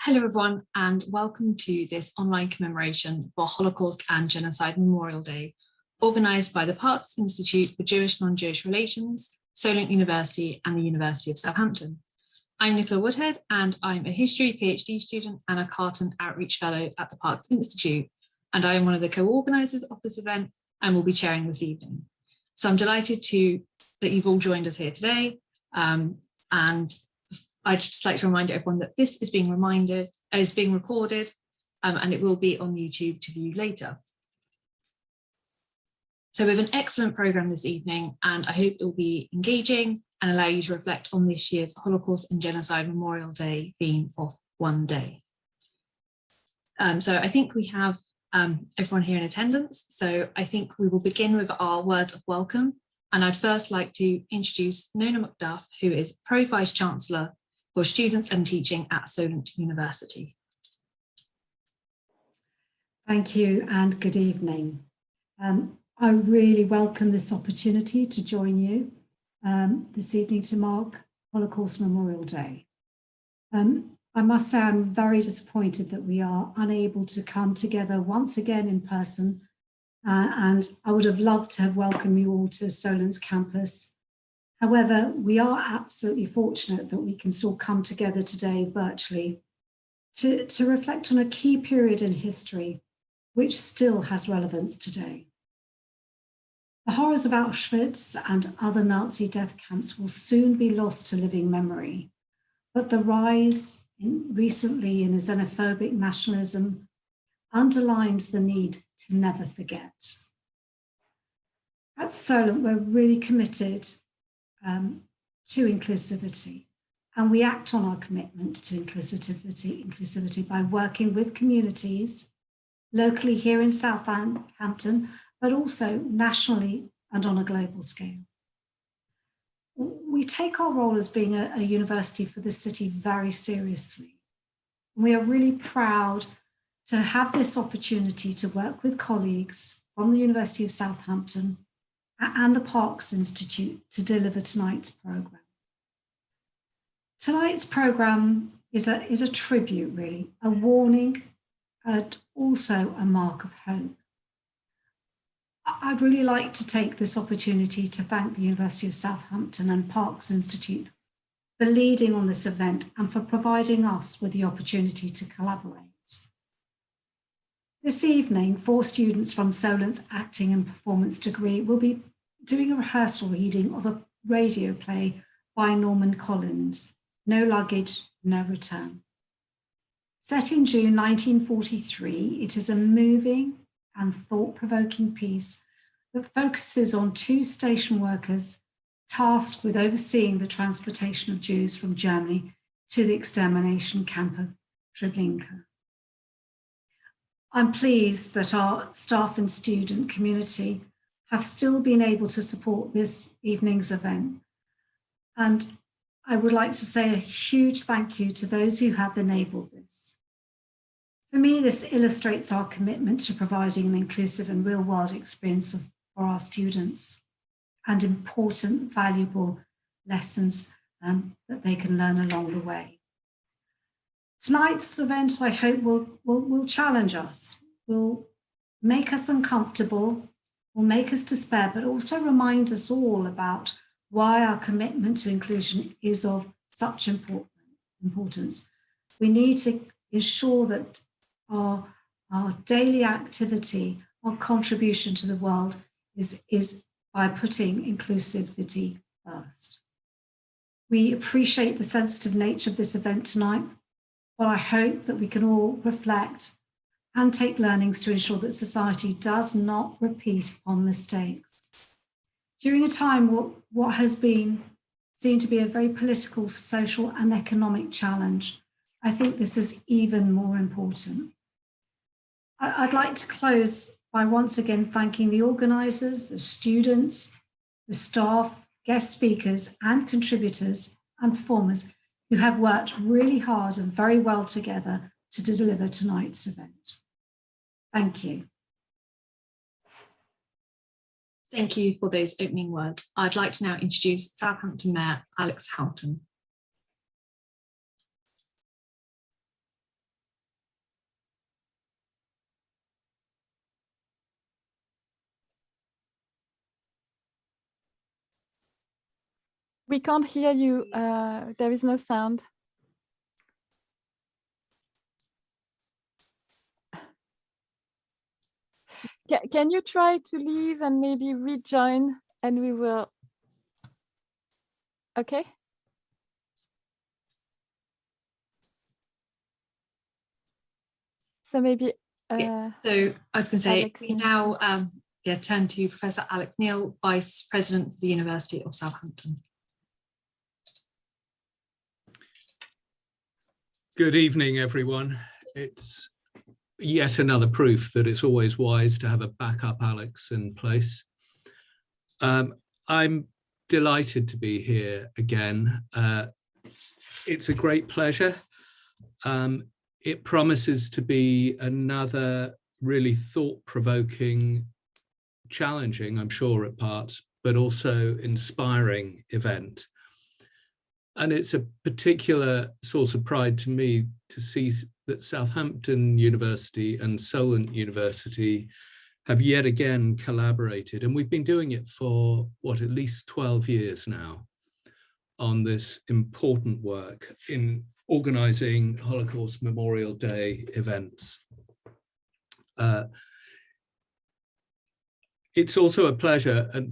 Hello everyone and welcome to this online commemoration for Holocaust and Genocide Memorial Day, organised by the Parks Institute for Jewish Non-Jewish Relations, Solent University and the University of Southampton. I'm Nicola Woodhead and I'm a History PhD student and a Carton Outreach Fellow at the Parks Institute, and I am one of the co-organisers of this event and will be chairing this evening. So I'm delighted that you've all joined us here today, and I'd just like to remind everyone that this is being recorded and it will be on YouTube to view later. So we have an excellent programme this evening and I hope it will be engaging and allow you to reflect on this year's Holocaust and Genocide Memorial Day theme of One Day. So I think we have everyone here in attendance. So I think we will begin with our words of welcome. And I'd first like to introduce Nona Macduff, who is Pro Vice Chancellor for Students and Teaching at Solent University. Thank you and good evening. I really welcome this opportunity to join you this evening to mark Holocaust Memorial Day. I must say I'm very disappointed that we are unable to come together once again in person, and I would have loved to have welcomed you all to Solent's campus. However, we are absolutely fortunate that we can still come together today virtually to reflect on a key period in history which still has relevance today. The horrors of Auschwitz and other Nazi death camps will soon be lost to living memory, but the rise recently in xenophobic nationalism underlines the need to never forget. At Solent, we're really committed to inclusivity, and we act on our commitment to inclusivity by working with communities locally here in Southampton, but also nationally and on a global scale. We take our role as being a university for the city very seriously. We are really proud to have this opportunity to work with colleagues from the University of Southampton and the Parks Institute to deliver tonight's programme. Tonight's programme is a tribute, really, a warning and also a mark of hope. I'd really like to take this opportunity to thank the University of Southampton and Parks Institute for leading on this event and for providing us with the opportunity to collaborate. This evening, 4 students from Solent's acting and performance degree will be doing a rehearsal reading of a radio play by Norman Collins, No Luggage, No Return. Set in June 1943, it is a moving and thought-provoking piece that focuses on 2 station workers tasked with overseeing the transportation of Jews from Germany to the extermination camp of Treblinka. I'm pleased that our staff and student community have still been able to support this evening's event. And I would like to say a huge thank you to those who have enabled this. For me, this illustrates our commitment to providing an inclusive and real-world experience for our students and important, valuable lessons that they can learn along the way. Tonight's event, I hope, will challenge us, will make us uncomfortable, will make us despair, but also remind us all about why our commitment to inclusion is of such importance. We need to ensure that our daily activity, our contribution to the world is by putting inclusivity first. We appreciate the sensitive nature of this event tonight, but I hope that we can all reflect and take learnings to ensure that society does not repeat upon mistakes. During a time what has been seen to be a very political, social and economic challenge, I think this is even more important. I'd like to close by once again thanking the organisers, the students, the staff, guest speakers and contributors and performers who have worked really hard and very well together to deliver tonight's event. Thank you. Thank you for those opening words. I'd like to now introduce Southampton Mayor Alex Houghton. We can't hear you. There is no sound. Can you try to leave and maybe rejoin, and we will. Okay. So maybe. So I was going to say, Alex, we now turn to Professor Alex Neil, Vice President of the University of Southampton. Good evening, everyone. It's yet another proof that it's always wise to have a backup Alex in place. I'm delighted to be here again. It's a great pleasure. It promises to be another really thought-provoking, challenging, I'm sure at parts, but also inspiring event. And it's a particular source of pride to me to see that Southampton University and Solent University have yet again collaborated. And we've been doing it for, at least 12 years now on this important work in organising Holocaust Memorial Day events. It's also a pleasure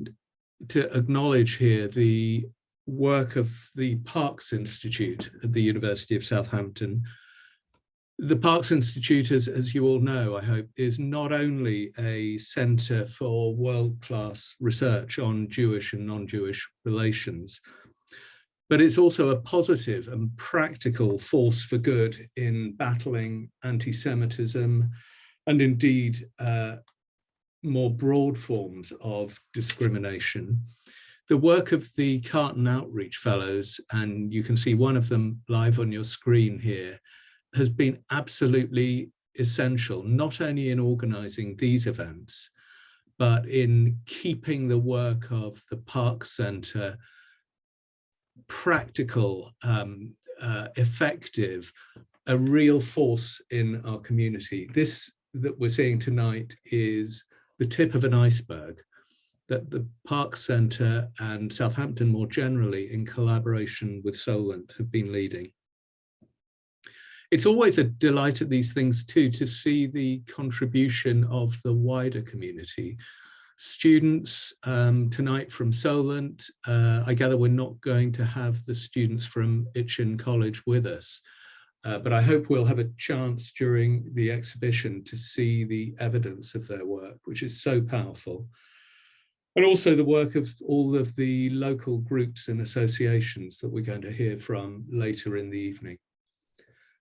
to acknowledge here the work of the Parkes Institute at the University of Southampton. The Parkes Institute, as you all know, I hope, is not only a centre for world-class research on Jewish and non-Jewish relations, but it's also a positive and practical force for good in battling anti-Semitism and indeed more broad forms of discrimination. The work of the Carton Outreach Fellows, and you can see one of them live on your screen here, has been absolutely essential, not only in organising these events, but in keeping the work of the Parkes Centre practical, effective, a real force in our community. This that we're seeing tonight is the tip of an iceberg that the Parkes Centre and Southampton more generally, in collaboration with Solent, have been leading. It's always a delight at these things too to see the contribution of the wider community. Students tonight from Solent, I gather we're not going to have the students from Itchen College with us, but I hope we'll have a chance during the exhibition to see the evidence of their work, which is so powerful. And also the work of all of the local groups and associations that we're going to hear from later in the evening.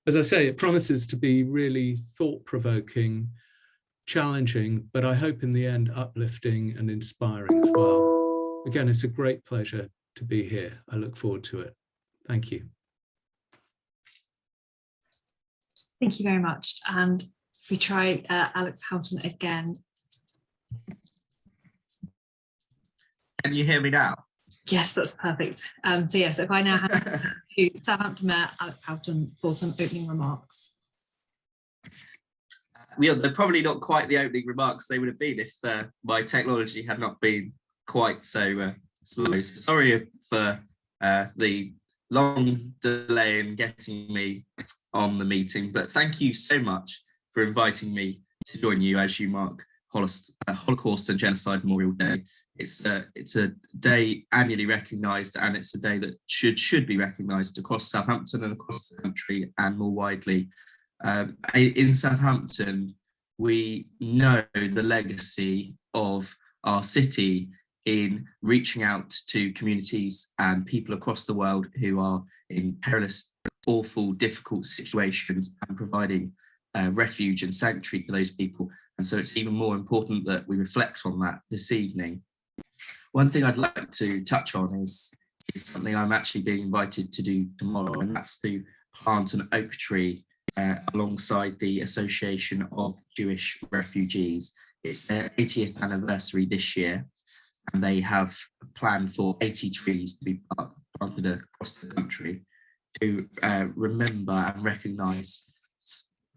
As I say, it promises to be really thought-provoking, challenging, but I hope in the end uplifting and inspiring as well. Again, it's a great pleasure to be here. I look forward to it. Thank you. Thank you very much. And if we try Alex Houghton again. Can you hear me now? Yes, that's perfect. So yes, if I now hand to Southampton Mayor Alex Houghton for some opening remarks. They're probably not quite the opening remarks they would have been if my technology had not been quite so slow. So sorry for the long delay in getting me on the meeting, but thank you so much for inviting me to join you as you mark Holocaust and Genocide Memorial Day. It's a day annually recognised, and it's a day that should be recognised across Southampton and across the country and more widely. In Southampton, we know the legacy of our city in reaching out to communities and people across the world who are in perilous, awful, difficult situations and providing refuge and sanctuary to those people. And so it's even more important that we reflect on that this evening. One thing I'd like to touch on is something I'm actually being invited to do tomorrow, and that's to plant an oak tree alongside the Association of Jewish Refugees. It's their 80th anniversary this year, and they have planned for 80 trees to be planted across the country to remember and recognise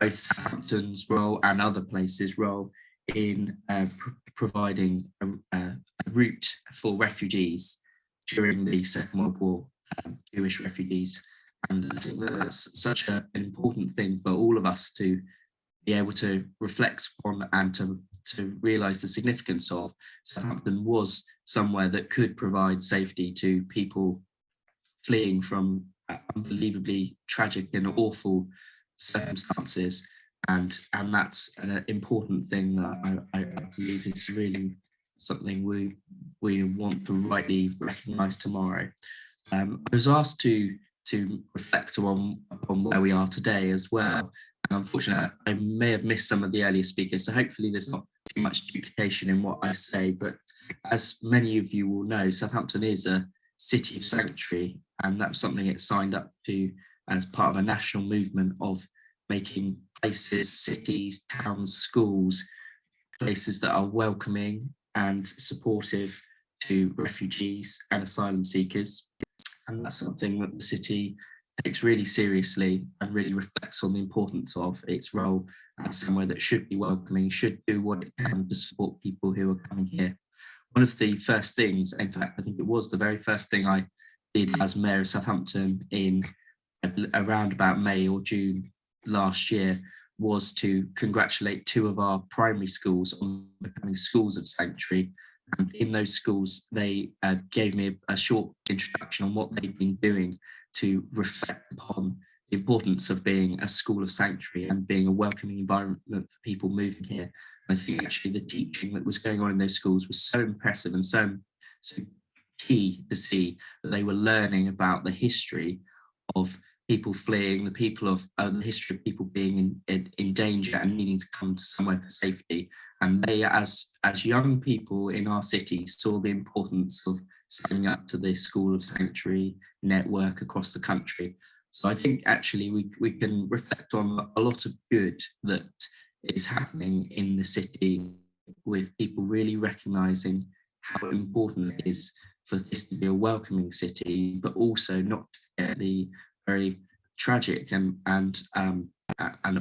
both Southampton's role and other places' role in providing a route for refugees during the Second World War, Jewish refugees. And I think that's such an important thing for all of us to be able to reflect on and to realise the significance of. Southampton was somewhere that could provide safety to people fleeing from unbelievably tragic and awful circumstances, and that's an important thing that I believe is really something we want to rightly recognise tomorrow. I was asked to reflect upon where we are today as well, and unfortunately I may have missed some of the earlier speakers, so hopefully there's not too much duplication in what I say. But as many of you will know, Southampton is a city of sanctuary, and that's something it signed up to as part of a national movement of making places, cities, towns, schools, places that are welcoming and supportive to refugees and asylum seekers. And that's something that the city takes really seriously and really reflects on the importance of its role as somewhere that should be welcoming, should do what it can to support people who are coming here. One of the first things, in fact, I think it was the very first thing I did as Mayor of Southampton in around about May or June last year, was to congratulate 2 of our primary schools on becoming schools of sanctuary. And in those schools, they gave me a short introduction on what they've been doing to reflect upon the importance of being a school of sanctuary and being a welcoming environment for people moving here. And I think actually the teaching that was going on in those schools was so impressive and so key to see that they were learning about the history of people fleeing, the history of people being in danger and needing to come to somewhere for safety. And they, as young people in our city, saw the importance of setting up to this school of sanctuary network across the country. So I think actually we can reflect on a lot of good that is happening in the city, with people really recognising how important it is for this to be a welcoming city, but also not forget the very tragic and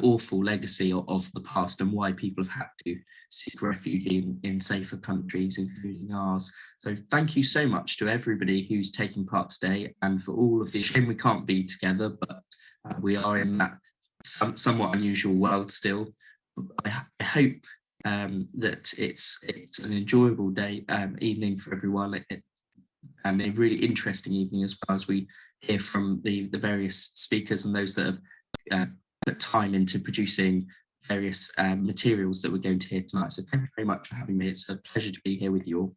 awful legacy of the past, and why people have had to seek refuge in safer countries, including ours. So thank you so much to everybody who's taking part today, and for all of the shame we can't be together, but we are in that somewhat unusual world still. I hope that it's an enjoyable day, evening for everyone, and a really interesting evening as well, as we hear from the various speakers and those that have put time into producing various materials that we're going to hear tonight. So thank you very much for having me. It's a pleasure to be here with you all.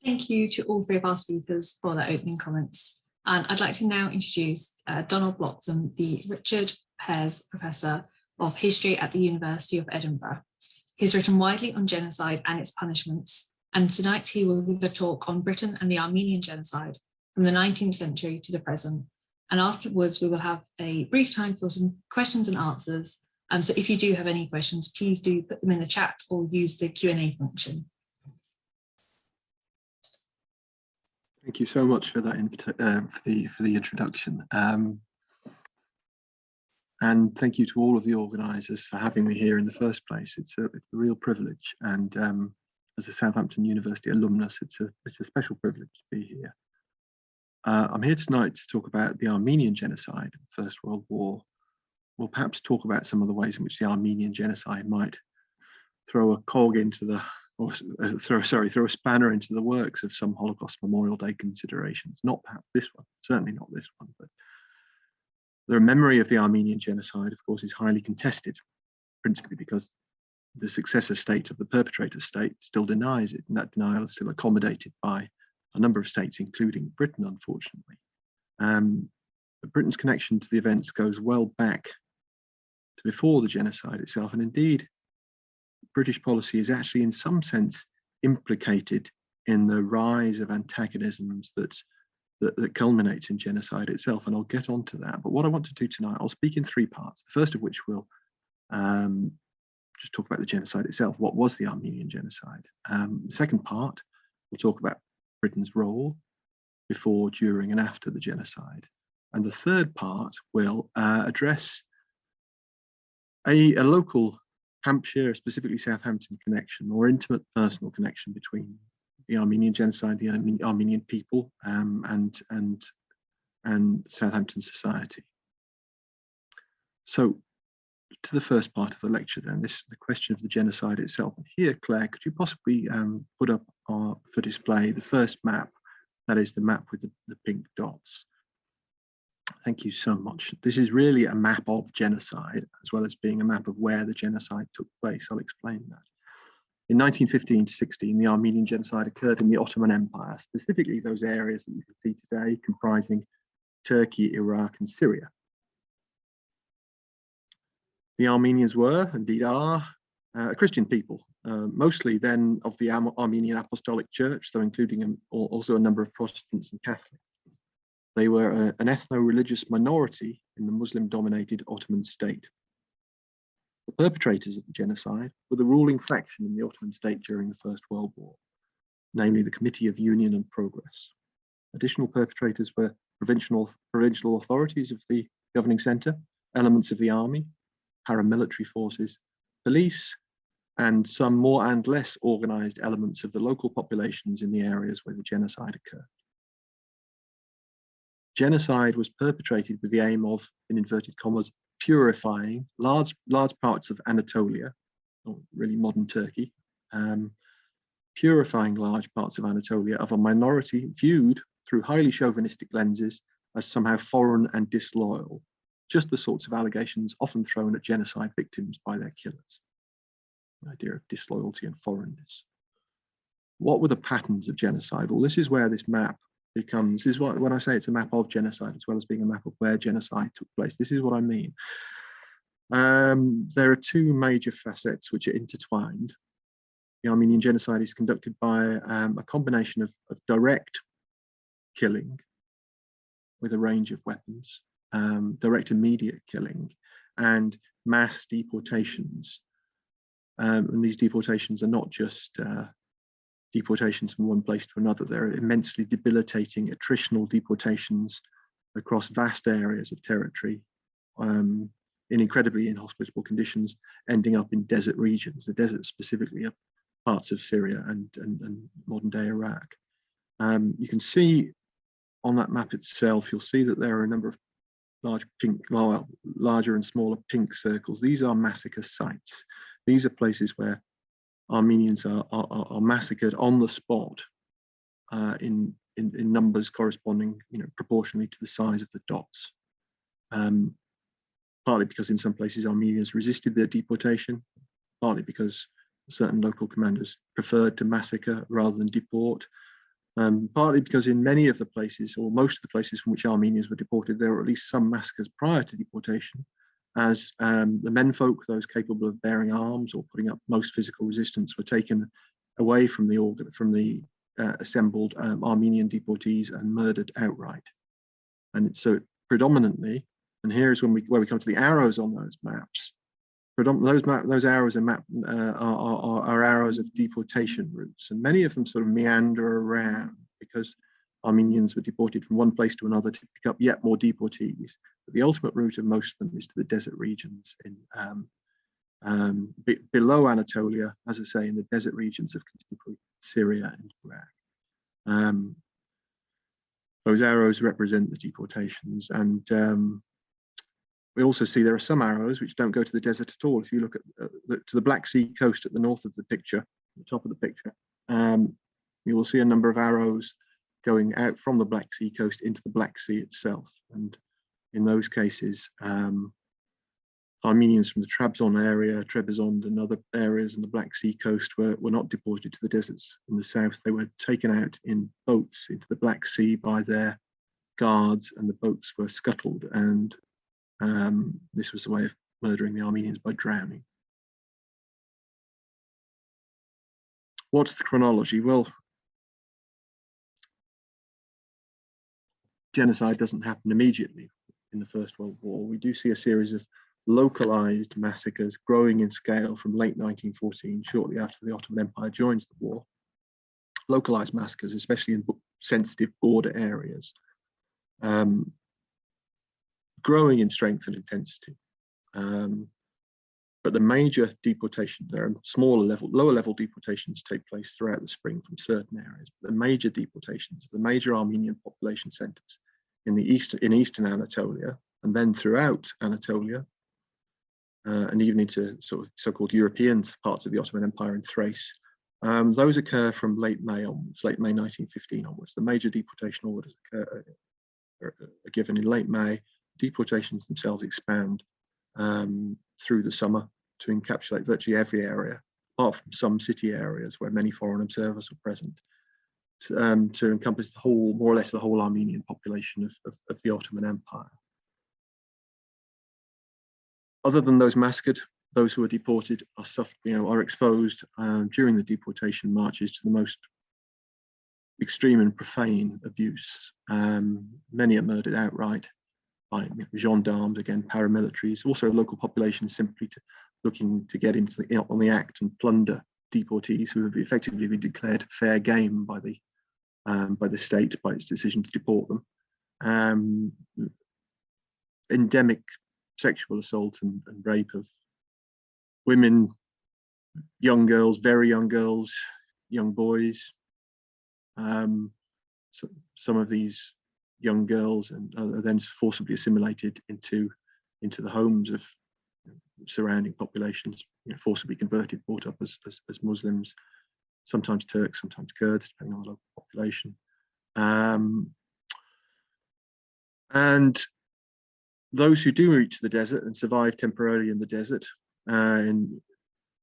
Thank you to all 3 of our speakers for their opening comments. And I'd like to now introduce Donald Bloxham, the Richard Pears Professor of History at the University of Edinburgh. He's written widely on genocide and its punishments, and tonight he will give a talk on Britain and the Armenian Genocide from the 19th century to the present. And afterwards, we will have a brief time for some questions and answers. So if you do have any questions, please do put them in the chat or use the Q&A function. Thank you so much for that for the introduction. And thank you to all of the organisers for having me here in the first place. It's a real privilege, and as a Southampton University alumnus, it's a special privilege to be here. I'm here tonight to talk about the Armenian Genocide, the First World War. We'll perhaps talk about some of the ways in which the Armenian Genocide might throw a cog into the, or throw a spanner into the works of some Holocaust Memorial Day considerations. Not perhaps this one, certainly not this one, but the memory of the Armenian Genocide, of course, is highly contested, principally because the successor state of the perpetrator state still denies it, and that denial is still accommodated by a number of states, including Britain, unfortunately. But Britain's connection to the events goes well back to before the genocide itself, and indeed, British policy is actually in some sense implicated in the rise of antagonisms that culminates in genocide itself, and I'll get onto that. But what I want to do tonight, I'll speak in 3 parts. The first of which will just talk about the genocide itself. What was the Armenian Genocide? The second part, we'll talk about Britain's role before, during, and after the genocide. And the third part will address a local Hampshire, specifically Southampton connection, or intimate personal connection between the Armenian Genocide, the Armenian people, and Southampton society. So, to the first part of the lecture then, the question of the genocide itself. And here, Claire, could you possibly put up for display the first map, that is the map with the pink dots. Thank you so much. This is really a map of genocide, as well as being a map of where the genocide took place. I'll explain that. In 1915-16, the Armenian Genocide occurred in the Ottoman Empire, specifically those areas that you can see today comprising Turkey, Iraq, and Syria. The Armenians were, indeed are, a Christian people, mostly then of the Armenian Apostolic Church, so including also a number of Protestants and Catholics. They were an ethno-religious minority in the Muslim-dominated Ottoman state. The perpetrators of the genocide were the ruling faction in the Ottoman state during the First World War, namely the Committee of Union and Progress. Additional perpetrators were provincial authorities of the governing centre, elements of the army, paramilitary forces, police, and some more and less organised elements of the local populations in the areas where the genocide occurred. Genocide was perpetrated with the aim of, in inverted commas, purifying large parts of Anatolia, or really modern Turkey, purifying large parts of Anatolia of a minority viewed through highly chauvinistic lenses as somehow foreign and disloyal, just the sorts of allegations often thrown at genocide victims by their killers. The idea of disloyalty and foreignness. What were the patterns of genocide? Well, this is where this map becomes, this is what, when I say it's a map of genocide, as well as being a map of where genocide took place, this is what I mean. There are two major facets which are intertwined. The Armenian Genocide is conducted by a combination of direct killing with a range of weapons, direct immediate killing, and mass deportations. And these deportations are not just deportations from one place to another. They're immensely debilitating attritional deportations across vast areas of territory in incredibly inhospitable conditions, ending up in desert regions, the deserts specifically of parts of Syria and modern day Iraq. You can see on that map itself, you'll see that there are a number of large pink, larger and smaller pink circles. These are massacre sites. These are places where Armenians are massacred on the spot in numbers corresponding, proportionally to the size of the dots. Partly because in some places Armenians resisted their deportation, partly because certain local commanders preferred to massacre rather than deport, partly because in many of the places, or most of the places from which Armenians were deported, there were at least some massacres prior to deportation, as the menfolk, those capable of bearing arms or putting up most physical resistance, were taken away from the assembled Armenian deportees and murdered outright. And so predominantly, and here is where we come to the arrows on those maps. Those arrows are arrows of deportation routes, and many of them sort of meander around because Armenians were deported from one place to another to pick up yet more deportees. But the ultimate route of most of them is to the desert regions in below Anatolia, as I say, in the desert regions of contemporary Syria and Iraq. Those arrows represent the deportations, and we also see there are some arrows which don't go to the desert at all. If you look at to the Black Sea coast at the north of the picture, the top of the picture, you will see a number of arrows going out from the Black Sea coast into the Black Sea itself. And in those cases, Armenians from the Trabzon area, Trebizond and other areas in the Black Sea coast were not deported to the deserts in the south. They were taken out in boats into the Black Sea by their guards, and the boats were scuttled, and this was a way of murdering the Armenians by drowning. What's the chronology? Well, genocide doesn't happen immediately in the First World War. We do see a series of localized massacres growing in scale from late 1914, shortly after the Ottoman Empire joins the war. Localized massacres, especially in sensitive border areas, growing in strength and intensity. but the major deportations, there are lower level deportations take place throughout the spring from certain areas. But the major deportations of the major Armenian population centers in eastern Anatolia, and then throughout Anatolia, and even into sort of so-called European parts of the Ottoman Empire in Thrace, those occur from late May onwards, late May 1915 onwards. The major deportation orders are given in late May. Deportations themselves expand through the summer to encapsulate virtually every area, apart from some city areas where many foreign observers are present, to encompass the whole, more or less the whole Armenian population of the Ottoman Empire. Other than those massacred, those who are deported are exposed during the deportation marches to the most extreme and profane abuse. Many are murdered outright by gendarmes, again paramilitaries, also local populations simply looking to get into on the act and plunder deportees who have effectively been declared fair game by the state by its decision to deport them. Endemic sexual assault and rape of women, young girls, very young girls, young boys. So some of these young girls are then forcibly assimilated into the homes of surrounding populations, forcibly converted, brought up as Muslims, sometimes Turks, sometimes Kurds, depending on the local population. And those who do reach the desert and survive temporarily in the desert, in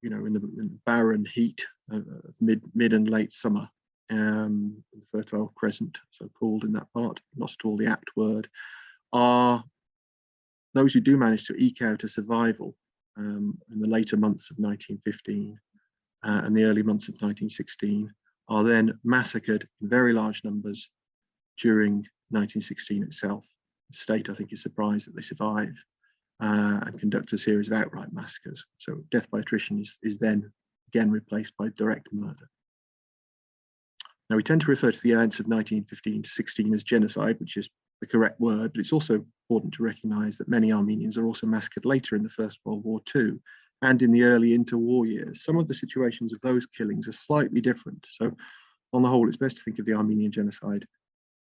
the barren heat of mid and late summer, the Fertile Crescent, so called in that part, lost all the apt word, are those who do manage to eke out a survival in the later months of 1915 and the early months of 1916, are then massacred in very large numbers during 1916 itself. The state, I think, is surprised that they survive and conduct a series of outright massacres. So death by attrition is then again replaced by direct murder. Now, we tend to refer to the events of 1915 to 16 as genocide, which is the correct word, but it's also important to recognize that many Armenians are also massacred later in the First World War too, and in the early interwar years. Some of the situations of those killings are slightly different. So on the whole, it's best to think of the Armenian genocide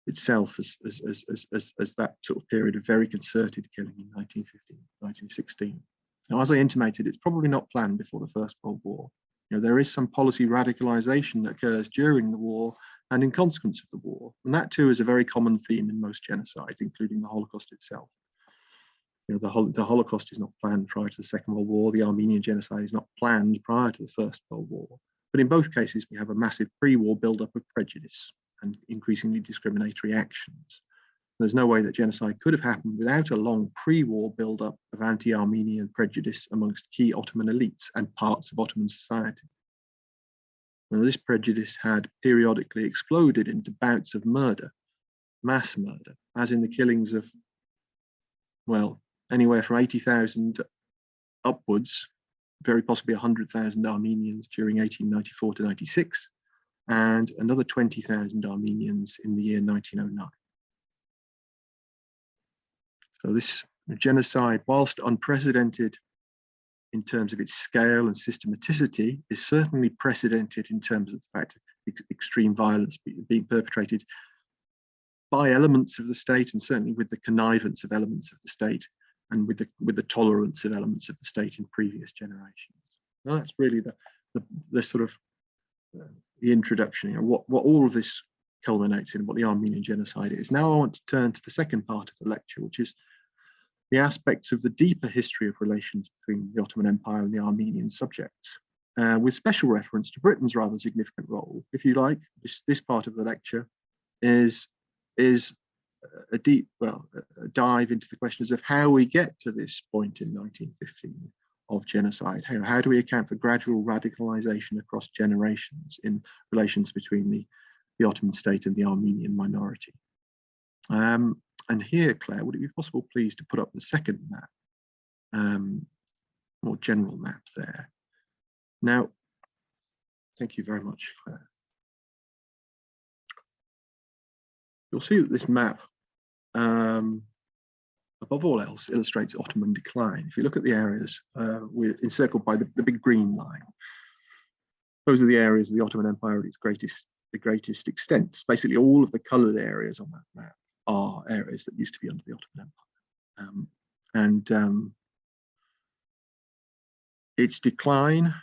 itself as that sort of period of very concerted killing in 1915, 1916. Now, as I intimated, it's probably not planned before the First World War. There is some policy radicalization that occurs during the war and in consequence of the war. And that too is a very common theme in most genocides, including the Holocaust itself. The Holocaust is not planned prior to the Second World War. The Armenian genocide is not planned prior to the First World War. But in both cases, we have a massive pre-war buildup of prejudice and increasingly discriminatory actions. There's no way that genocide could have happened without a long pre-war build-up of anti-Armenian prejudice amongst key Ottoman elites and parts of Ottoman society. Now, this prejudice had periodically exploded into bouts of murder, mass murder, as in the killings of, well, anywhere from 80,000 upwards, very possibly 100,000 Armenians during 1894 to 96, and another 20,000 Armenians in the year 1909. So this genocide, whilst unprecedented in terms of its scale and systematicity, is certainly precedented in terms of the fact of extreme violence being perpetrated by elements of the state, and certainly with the connivance of elements of the state, and with the tolerance of elements of the state in previous generations. Now, that's really the sort of the introduction, what all of this culminates in, what the Armenian genocide is. Now I want to turn to the second part of the lecture, which is the aspects of the deeper history of relations between the Ottoman Empire and the Armenian subjects, with special reference to Britain's rather significant role. If you like, this part of the lecture is a deep, a dive into the questions of how we get to this point in 1915 of genocide. How do we account for gradual radicalization across generations in relations between the Ottoman state and the Armenian minority? And here, Claire, would it be possible, please, to put up the second map, more general map there? Now, thank you very much, Claire. You'll see that this map above all else, illustrates Ottoman decline. If you look at the areas we're encircled by the big green line, those are the areas of the Ottoman Empire at its the greatest extent. Basically, all of the coloured areas on that map are areas that used to be under the Ottoman Empire. Its decline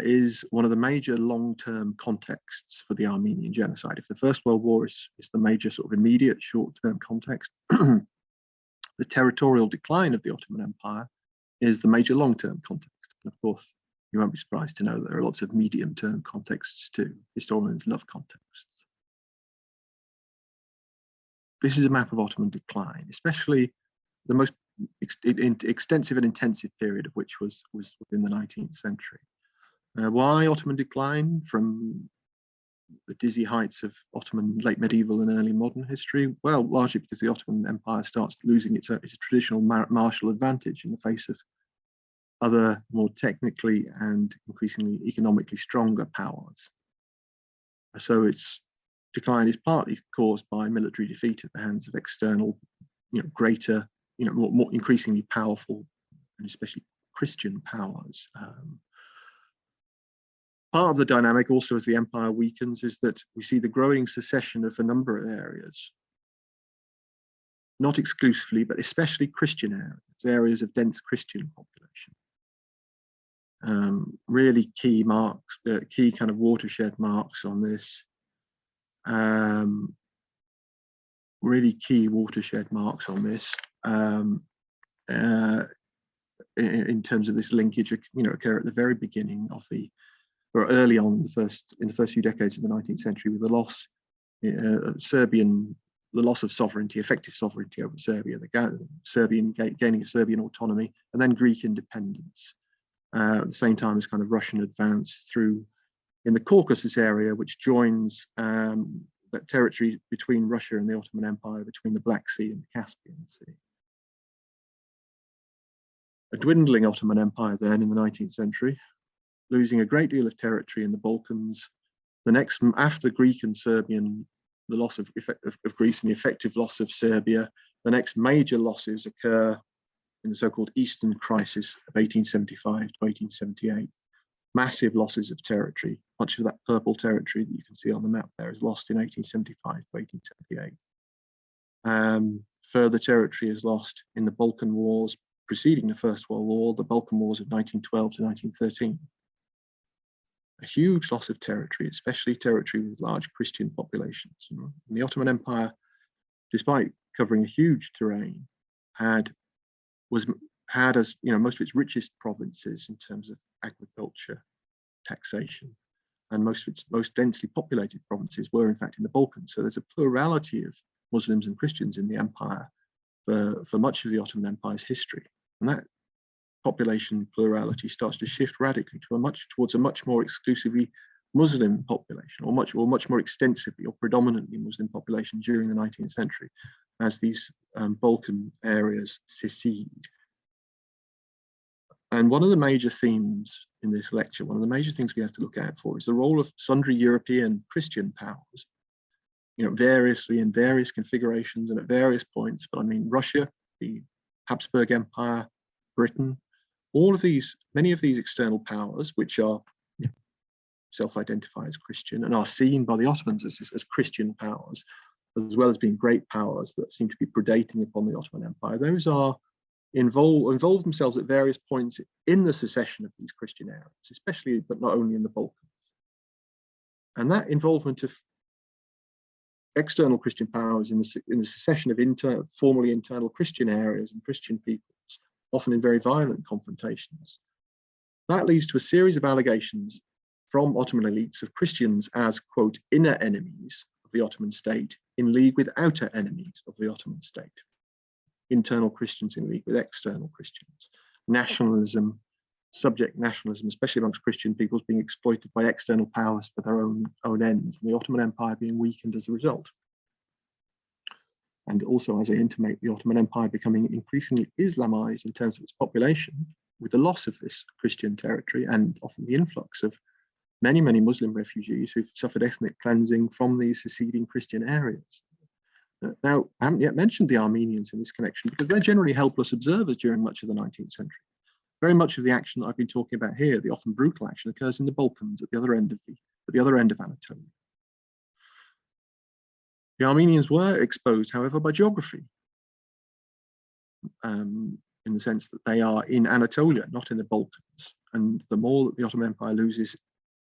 is one of the major long-term contexts for the Armenian Genocide. If the First World War is the major sort of immediate short-term context, the territorial decline of the Ottoman Empire is the major long-term context. And of course, you won't be surprised to know that there are lots of medium-term contexts too. Historians love contexts. This is a map of Ottoman decline, especially the most extensive and intensive period of which was within the 19th century. Why Ottoman decline from the dizzy heights of Ottoman late medieval and early modern history? Well, largely because the Ottoman Empire starts losing its traditional martial advantage in the face of other more technically and increasingly economically stronger powers. So its decline is partly caused by military defeat at the hands of external, greater, more increasingly powerful, and especially Christian powers. Part of the dynamic also as the empire weakens is that we see the growing secession of a number of areas, not exclusively, but especially Christian areas of dense Christian population. Really key marks, key kind of watershed marks on this. Really key watershed marks on this in terms of this linkage, occur at the very beginning of or early on in the first few decades of the 19th century, with the loss of sovereignty, effective sovereignty over Serbia, the gaining of Serbian autonomy, and then Greek independence. At the same time as kind of Russian advance through in the Caucasus area, which joins that territory between Russia and the Ottoman Empire, between the Black Sea and the Caspian Sea. A dwindling Ottoman Empire then in the 19th century, losing a great deal of territory in the Balkans. The next, after Greek and Serbian, the loss of Greece and the effective loss of Serbia, the next major losses occur in the so-called Eastern Crisis of 1875 to 1878. Massive losses of territory. Much of that purple territory that you can see on the map there is lost in 1875 to 1878. Further territory is lost in the Balkan Wars preceding the First World War, the Balkan Wars of 1912 to 1913. A huge loss of territory, especially territory with large Christian populations. And the Ottoman Empire, despite covering a huge terrain, had as most of its richest provinces in terms of agriculture, taxation, and most of its most densely populated provinces were in fact in the Balkans. So there's a plurality of Muslims and Christians in the empire for much of the Ottoman Empire's history, and that population plurality starts to shift radically towards a much more exclusively Muslim population, or much more extensively or predominantly Muslim population during the 19th century, as these Balkan areas secede. And one of the major themes in this lecture, one of the major things we have to look out for, is the role of sundry European Christian powers, variously in various configurations and at various points. But I mean, Russia, the Habsburg Empire, Britain, many of these external powers, which are self-identify as Christian and are seen by the Ottomans as Christian powers, as well as being great powers that seem to be predating upon the Ottoman Empire, those are involve themselves at various points in the secession of these Christian areas, especially, but not only in the Balkans. And that involvement of external Christian powers in the secession of formerly internal Christian areas and Christian peoples, often in very violent confrontations, that leads to a series of allegations from Ottoman elites of Christians as, quote, inner enemies of the Ottoman state in league with outer enemies of the Ottoman state. Internal Christians in league with external Christians. Nationalism, subject nationalism, especially amongst Christian peoples, being exploited by external powers for their own ends, and the Ottoman Empire being weakened as a result. And also, as I intimate, the Ottoman Empire becoming increasingly Islamized in terms of its population, with the loss of this Christian territory and often the influx of many, many Muslim refugees who've suffered ethnic cleansing from these seceding Christian areas. Now, I haven't yet mentioned the Armenians in this connection because they're generally helpless observers during much of the 19th century. Very much of the action that I've been talking about here, the often brutal action, occurs in the Balkans at the other end of Anatolia. The Armenians were exposed, however, by geography, in the sense that they are in Anatolia, not in the Balkans. And the more that the Ottoman Empire loses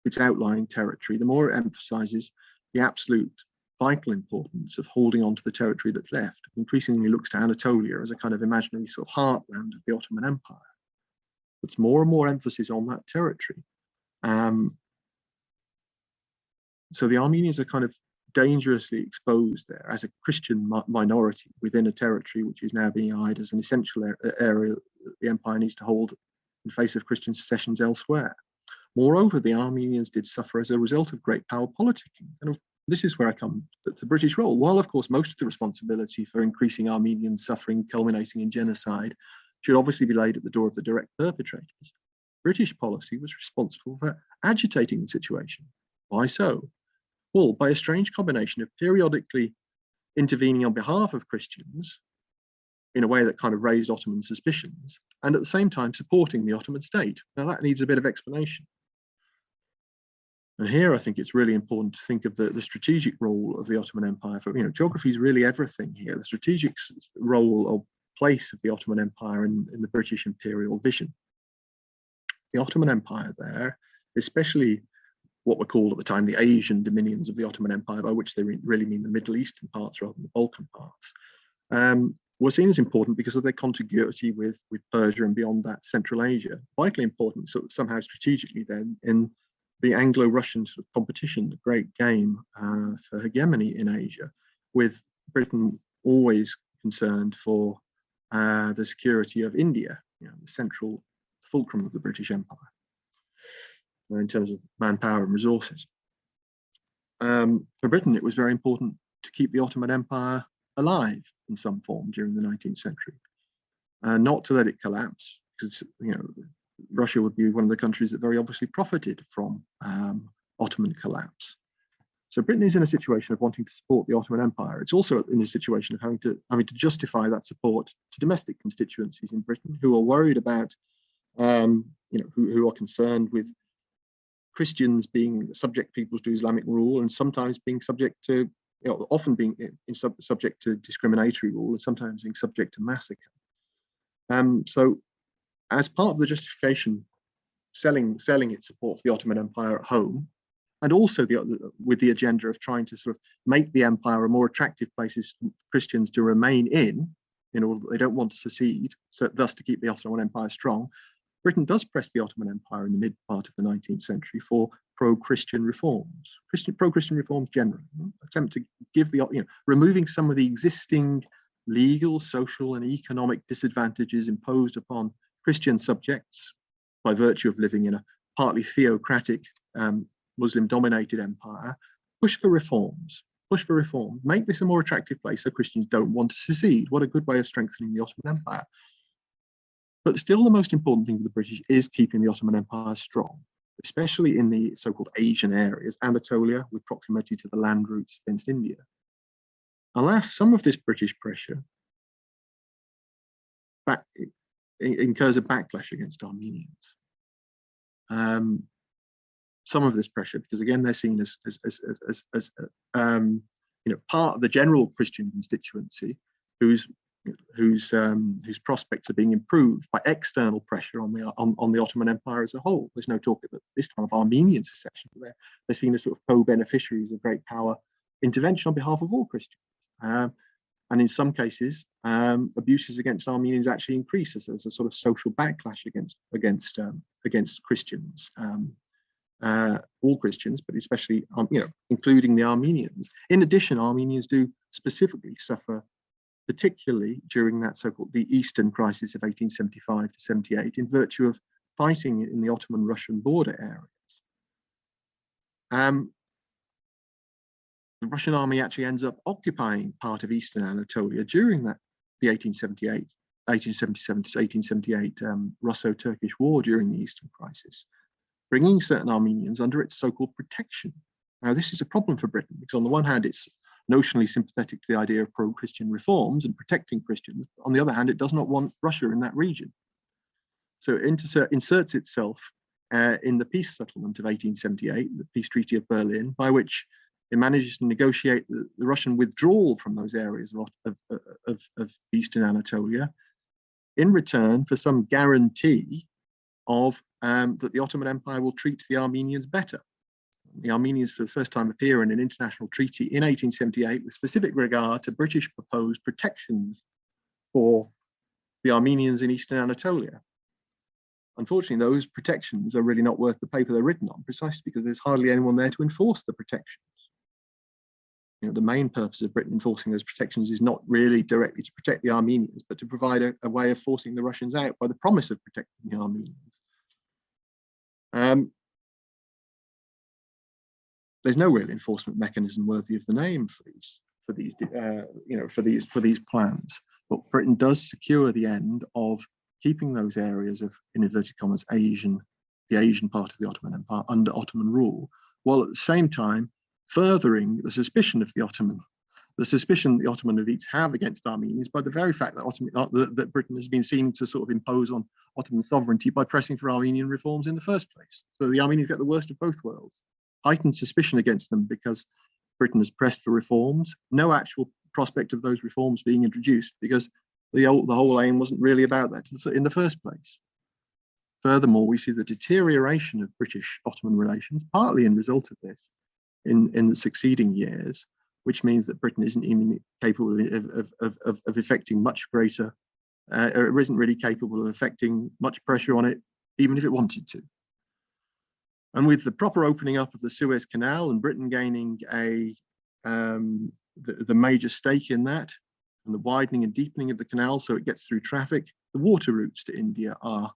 its outlying territory, the more it emphasizes the absolute vital importance of holding on to the territory that's left. It increasingly looks to Anatolia as a kind of imaginary sort of heartland of the Ottoman Empire. Puts more and more emphasis on that territory. So the Armenians are kind of dangerously exposed there as a Christian minority within a territory which is now being eyed as an essential area that the empire needs to hold in face of Christian secessions elsewhere. Moreover, the Armenians did suffer as a result of great power politicking. And this is where I come to the British role. While, of course, most of the responsibility for increasing Armenian suffering, culminating in genocide, should obviously be laid at the door of the direct perpetrators, British policy was responsible for agitating the situation. Why so? Well, by a strange combination of periodically intervening on behalf of Christians in a way that kind of raised Ottoman suspicions, and at the same time supporting the Ottoman state. Now that needs a bit of explanation. And here I think it's really important to think of the strategic role of the Ottoman Empire. For, geography is really everything here. The strategic role or place of the Ottoman Empire in the British imperial vision. The Ottoman Empire there, especially what were called at the time the Asian dominions of the Ottoman Empire, by which they really mean the Middle Eastern parts rather than the Balkan parts, were seen as important because of their contiguity with Persia and beyond that Central Asia. Vitally important somehow strategically then in the Anglo-Russian sort of competition, the great game for hegemony in Asia, with Britain always concerned for the security of India, the central fulcrum of the British Empire in terms of manpower and resources. For Britain, it was very important to keep the Ottoman Empire alive in some form during the 19th century, not to let it collapse, because Russia would be one of the countries that very obviously profited from Ottoman collapse. So Britain is in a situation of wanting to support the Ottoman Empire. It's also in a situation of having to justify that support to domestic constituencies in Britain who are worried about, who are concerned with Christians being subject people to Islamic rule and sometimes being subject to, often being subject to discriminatory rule and sometimes being subject to massacre. So as part of the justification, selling its support for the Ottoman Empire at home, and also with the agenda of trying to sort of make the empire a more attractive place for Christians to remain in order that they don't want to secede, so thus to keep the Ottoman Empire strong, Britain does press the Ottoman Empire in the mid part of the 19th century for pro-Christian reforms, pro-Christian reforms generally, attempt to give removing some of the existing legal, social, and economic disadvantages imposed upon Christian subjects by virtue of living in a partly theocratic Muslim-dominated empire. Push for reforms, make this a more attractive place so Christians don't want to secede. What a good way of strengthening the Ottoman Empire. But still the most important thing for the British is keeping the Ottoman Empire strong, especially in the so-called Asian areas, Anatolia with proximity to the land routes against India. Alas, some of this British pressure incurs a backlash against Armenians. Some of this pressure, because again, they're seen as part of the general Christian constituency whose prospects are being improved by external pressure on the Ottoman Empire as a whole. There's no talk at this time of Armenian secession, but they're seen as sort of co-beneficiaries of great power intervention on behalf of all Christians. And in some cases, abuses against Armenians actually increase as a sort of social backlash against Christians, all Christians, but especially including the Armenians. In addition, Armenians do specifically suffer, particularly during that so-called the Eastern crisis of 1875 to 78, in virtue of fighting in the Ottoman-Russian border areas. The Russian army actually ends up occupying part of Eastern Anatolia during the 1877 to 1878 Russo-Turkish War during the Eastern crisis, bringing certain Armenians under its so-called protection. Now, this is a problem for Britain because on the one hand, it's notionally sympathetic to the idea of pro-Christian reforms and protecting Christians. On the other hand, it does not want Russia in that region. So it inserts itself in the peace settlement of 1878, the Peace Treaty of Berlin, by which it manages to negotiate the Russian withdrawal from those areas of Eastern Anatolia in return for some guarantee of that the Ottoman Empire will treat the Armenians better. The Armenians for the first time appear in an international treaty in 1878 with specific regard to British proposed protections for the Armenians in Eastern Anatolia. Unfortunately, those protections are really not worth the paper they're written on, precisely because there's hardly anyone there to enforce the protections. You know, the main purpose of Britain enforcing those protections is not really directly to protect the Armenians, but to provide a way of forcing the Russians out by the promise of protecting the Armenians. There's no real enforcement mechanism worthy of the name for these plans. But Britain does secure the end of keeping those areas of, in inverted commas, the Asian part of the Ottoman Empire under Ottoman rule, while at the same time furthering the suspicion of the Ottoman elites have against Armenians by the very fact that Britain has been seen to sort of impose on Ottoman sovereignty by pressing for Armenian reforms in the first place. So the Armenians get the worst of both worlds. Heightened suspicion against them because Britain has pressed for reforms, no actual prospect of those reforms being introduced because the whole aim wasn't really about that in the first place. Furthermore, we see the deterioration of British-Ottoman relations, partly in result of this, in the succeeding years, which means that Britain isn't even capable of effecting much greater, or isn't really capable of effecting much pressure on it, even if it wanted to. And with the proper opening up of the Suez Canal and Britain gaining the major stake in that, and the widening and deepening of the canal so it gets through traffic, the water routes to India are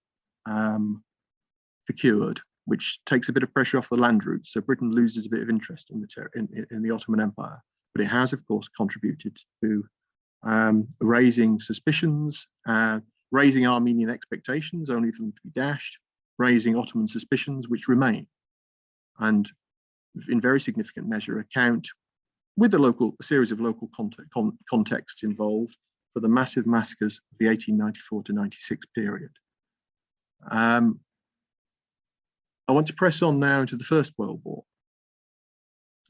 procured, which takes a bit of pressure off the land routes. So Britain loses a bit of interest in the Ottoman Empire. But it has, of course, contributed to raising suspicions, raising Armenian expectations, only for them to be dashed, raising Ottoman suspicions, which remain, and in very significant measure account, with a series of local contexts involved, for the massive massacres of the 1894 to 96 period. I want to press on now into the First World War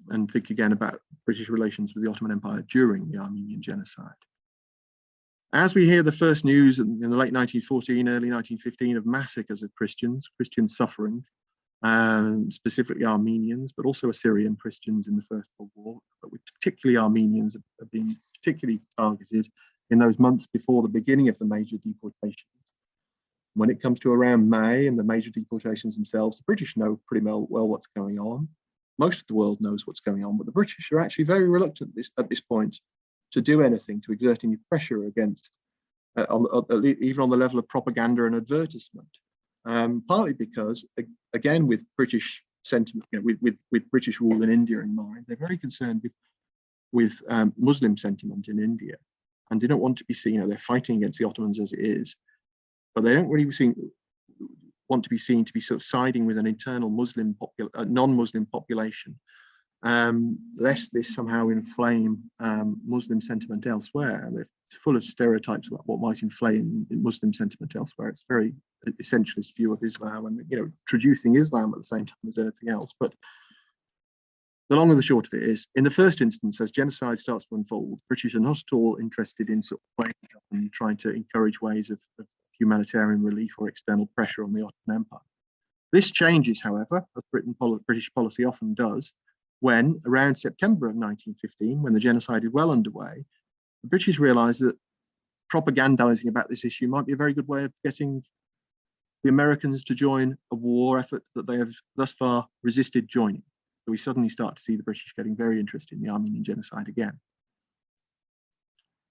and think again about British relations with the Ottoman Empire during the Armenian Genocide. As we hear the first news in the late 1914, early 1915 of massacres of Christians suffering, specifically Armenians, but also Assyrian Christians in the First World War, but with particularly Armenians have been particularly targeted in those months before the beginning of the major deportations. When it comes to around May and the major deportations themselves, the British know pretty well what's going on. Most of the world knows what's going on, but the British are actually very reluctant at this point to do anything, to exert any pressure against, even on the level of propaganda and advertisement. Partly because, again, with British sentiment, with British rule in India in mind, they're very concerned with Muslim sentiment in India, and they don't want to be seen. They're fighting against the Ottomans as it is, but they don't really want to be seen to be sort of siding with an internal non-Muslim population, lest this somehow inflame Muslim sentiment elsewhere. And they're full of stereotypes about what might inflame Muslim sentiment elsewhere. It's very essentialist view of Islam, and traducing Islam at the same time as anything else. But the long and the short of it is, in the first instance, as genocide starts to unfold, British are not at all interested in sort of playing up and trying to encourage ways of humanitarian relief or external pressure on the Ottoman Empire. This changes, however, as British policy often does, when around September of 1915, when the genocide is well underway, the British realised that propagandizing about this issue might be a very good way of getting the Americans to join a war effort that they have thus far resisted joining. So we suddenly start to see the British getting very interested in the Armenian Genocide again.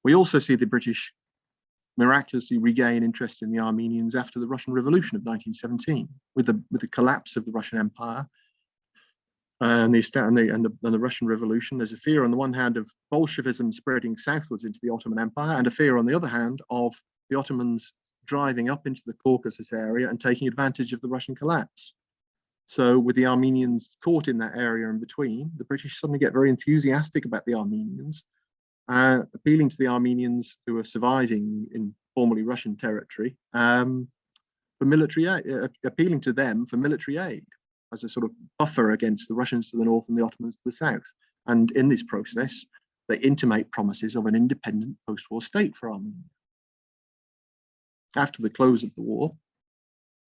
We also see the British miraculously regain interest in the Armenians after the Russian Revolution of 1917, with the collapse of the Russian Empire and the Russian Revolution. There's a fear on the one hand of Bolshevism spreading southwards into the Ottoman Empire, and a fear on the other hand of the Ottomans driving up into the Caucasus area and taking advantage of the Russian collapse. So with the Armenians caught in that area in between, the British suddenly get very enthusiastic about the Armenians, appealing to the Armenians who are surviving in formerly Russian territory for military aid, appealing to them for military aid as a sort of buffer against the Russians to the north and the Ottomans to the south. And in this process, they intimate promises of an independent post-war state for Armenia. After the close of the war,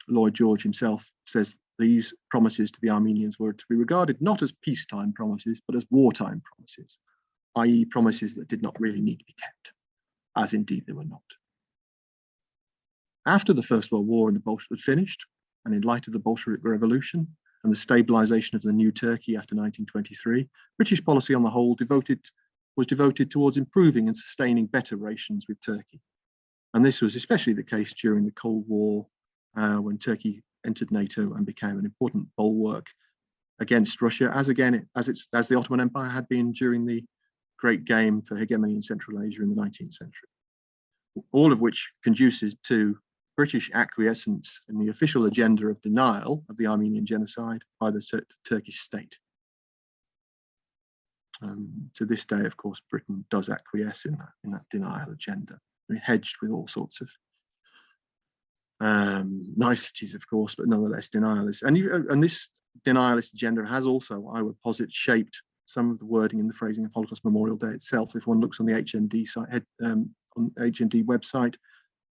Lloyd George himself says these promises to the Armenians were to be regarded not as peacetime promises, but as wartime promises, i.e. promises that did not really need to be kept, as indeed they were not. After the First World War and the Bolsheviks had finished, and in light of the Bolshevik Revolution and the stabilization of the new Turkey after 1923, British policy on the whole was devoted towards improving and sustaining better relations with Turkey. And this was especially the case during the Cold War, when Turkey entered NATO and became an important bulwark against Russia, as the Ottoman Empire had been during the Great Game for hegemony in Central Asia in the 19th century. All of which conduces to British acquiescence in the official agenda of denial of the Armenian genocide by the Turkish state. To this day, of course, Britain does acquiesce in that denial agenda, hedged with all sorts of niceties, of course, but nonetheless denialist. And this denialist agenda has also, I would posit, shaped some of the wording and the phrasing of Holocaust Memorial Day itself. If one looks on the HMD site, on HMD website,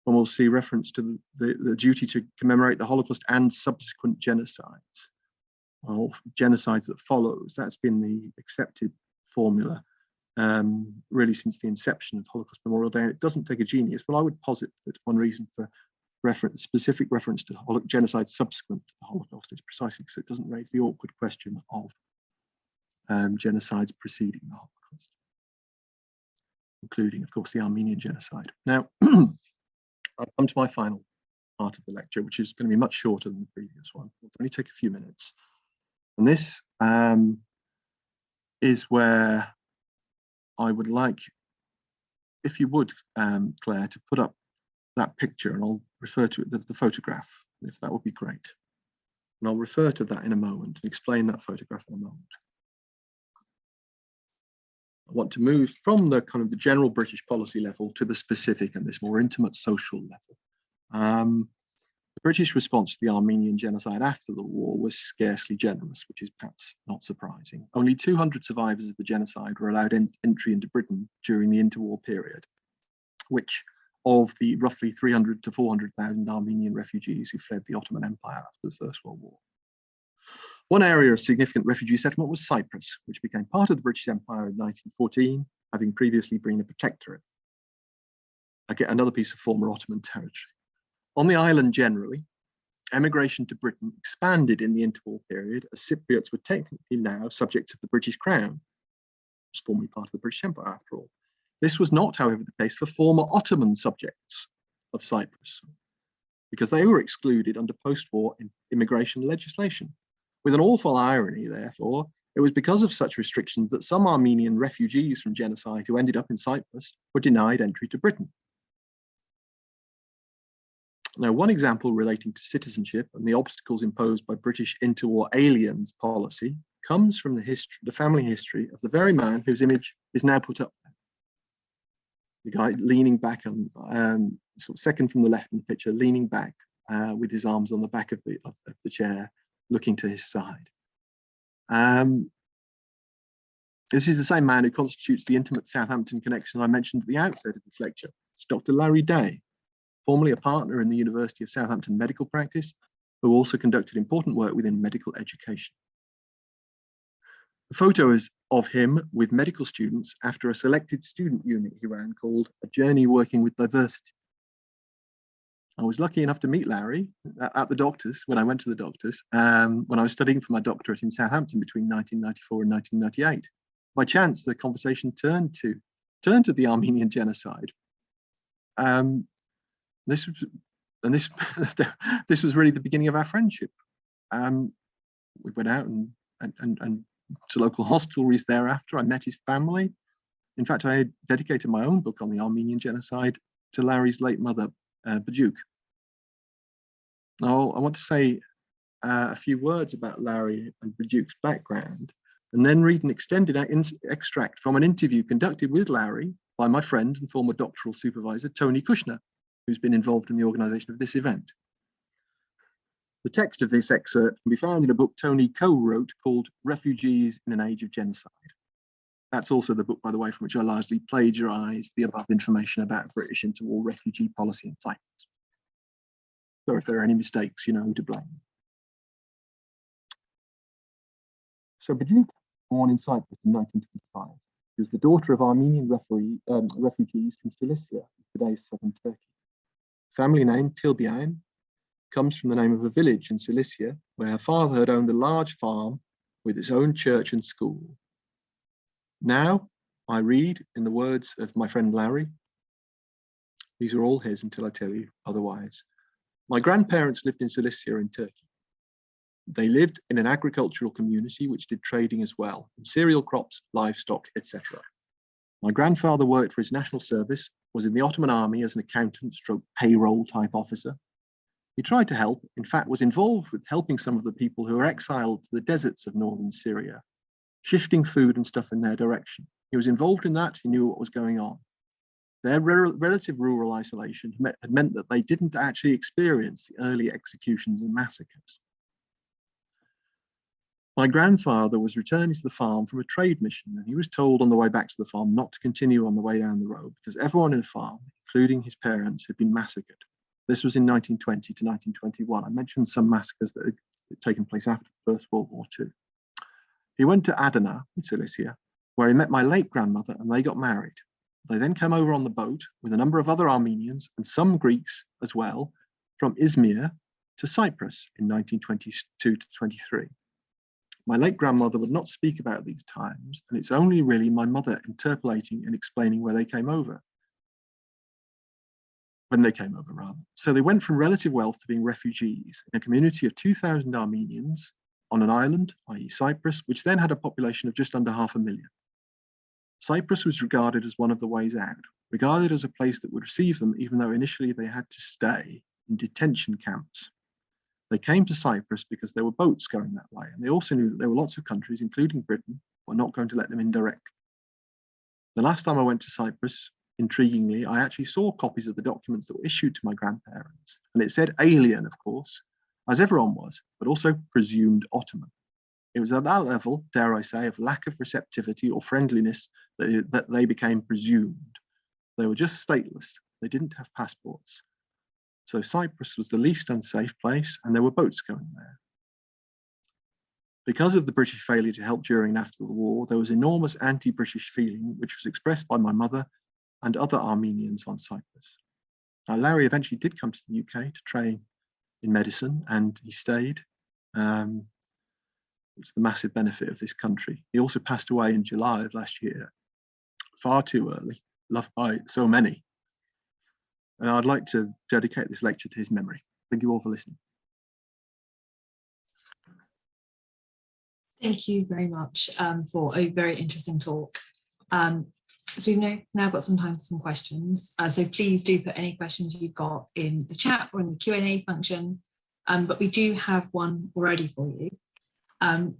one will see reference to the duty to commemorate the Holocaust and subsequent genocides, or genocides that follows. That's been the accepted formula really since the inception of Holocaust Memorial Day. And it doesn't take a genius, but I would posit that one reason for specific reference to genocide subsequent to the Holocaust is precisely because it doesn't raise the awkward question of genocides preceding the Holocaust, including, of course, the Armenian genocide. Now, I'll come to my final part of the lecture, which is going to be much shorter than the previous one. It'll only take a few minutes. And this is where I would like, if you would, Claire, to put up that picture, and I'll refer to it, the photograph, if that would be great. And I'll refer to that in a moment and explain that photograph in a moment. I want to move from the kind of the general British policy level to the specific and this more intimate social level. The British response to the Armenian genocide after the war was scarcely generous, which is perhaps not surprising. Only 200 survivors of the genocide were allowed entry into Britain during the interwar period, which of the roughly 300 to 400,000 Armenian refugees who fled the Ottoman Empire after the First World War. One area of significant refugee settlement was Cyprus, which became part of the British Empire in 1914, having previously been a protectorate. Again, another piece of former Ottoman territory. On the island generally, emigration to Britain expanded in the interwar period, as Cypriots were technically now subjects of the British Crown, which was formerly part of the British Empire after all. This was not, however, the case for former Ottoman subjects of Cyprus, because they were excluded under post-war immigration legislation. With an awful irony, therefore, it was because of such restrictions that some Armenian refugees from genocide who ended up in Cyprus were denied entry to Britain. Now, one example relating to citizenship and the obstacles imposed by British interwar aliens policy comes from the family history of the very man whose image is now put up there. The guy leaning back on, sort of second from the left in the picture, leaning back with his arms on the back of the chair, looking to his side. This is the same man who constitutes the intimate Southampton connection I mentioned at the outset of this lecture. It's Dr. Larry Day, formerly a partner in the University of Southampton medical practice, who also conducted important work within medical education. The photo is of him with medical students after a selected student unit he ran called A Journey Working with Diversity. I was lucky enough to meet Larry at the doctors, when I went to the doctors, when I was studying for my doctorate in Southampton between 1994 and 1998. By chance, the conversation turned to the Armenian genocide. This was really the beginning of our friendship. We went out and to local hostelries thereafter. I met his family. In fact, I had dedicated my own book on the Armenian genocide to Larry's late mother, Bajuk. Now, I want to say a few words about Larry and the Duke's background, and then read an extended extract from an interview conducted with Larry by my friend and former doctoral supervisor, Tony Kushner, who's been involved in the organisation of this event. The text of this excerpt can be found in a book Tony co-wrote called Refugees in an Age of Genocide. That's also the book, by the way, from which I largely plagiarised the above information about British interwar refugee policy in Cyprus. So if there are any mistakes, you know who to blame. So Bajuk, born in Cyprus in 1925, she was the daughter of Armenian refugees from Cilicia, today's southern Turkey. Family name Tilbian comes from the name of a village in Cilicia where her father had owned a large farm with its own church and school. Now I read in the words of my friend Larry. These are all his until I tell you otherwise. My grandparents lived in Cilicia in Turkey. They lived in an agricultural community which did trading as well, in cereal crops, livestock, etc. My grandfather worked for his national service, was in the Ottoman army as an accountant stroke payroll type officer. He tried to help, in fact was involved with helping some of the people who were exiled to the deserts of northern Syria, shifting food and stuff in their direction. He was involved in that, he knew what was going on. Their relative rural isolation had meant that they didn't actually experience the early executions and massacres. My grandfather was returning to the farm from a trade mission, and he was told on the way back to the farm not to continue on the way down the road because everyone in the farm, including his parents, had been massacred. This was in 1920 to 1921. I mentioned some massacres that had taken place after the First World War II. He went to Adana in Cilicia, where he met my late grandmother, and they got married. They then came over on the boat with a number of other Armenians and some Greeks as well from Izmir to Cyprus in 1922 to 23. My late grandmother would not speak about these times, and it's only really my mother interpolating and explaining where they came over. When they came over, rather. So they went from relative wealth to being refugees in a community of 2,000 Armenians on an island, i.e. Cyprus, which then had a population of just under 500,000. Cyprus was regarded as one of the ways out, regarded as a place that would receive them, even though initially they had to stay in detention camps. They came to Cyprus because there were boats going that way, and they also knew that there were lots of countries, including Britain, were not going to let them in directly. The last time I went to Cyprus, intriguingly, I actually saw copies of the documents that were issued to my grandparents, and it said alien, of course, as everyone was, but also presumed Ottoman. It was at that level, dare I say, of lack of receptivity or friendliness that they became presumed. They were just stateless. They didn't have passports. So Cyprus was the least unsafe place, and there were boats going there. Because of the British failure to help during and after the war, there was enormous anti-British feeling, which was expressed by my mother and other Armenians on Cyprus. Now, Larry eventually did come to the UK to train in medicine, and he stayed. It's the massive benefit of this country. He also passed away in July of last year, far too early, loved by so many. And I'd like to dedicate this lecture to his memory. Thank you all for listening. Thank you very much for a very interesting talk. So we've now got some time for some questions. So please do put any questions you've got in the chat or in the Q&A function. But we do have one already for you,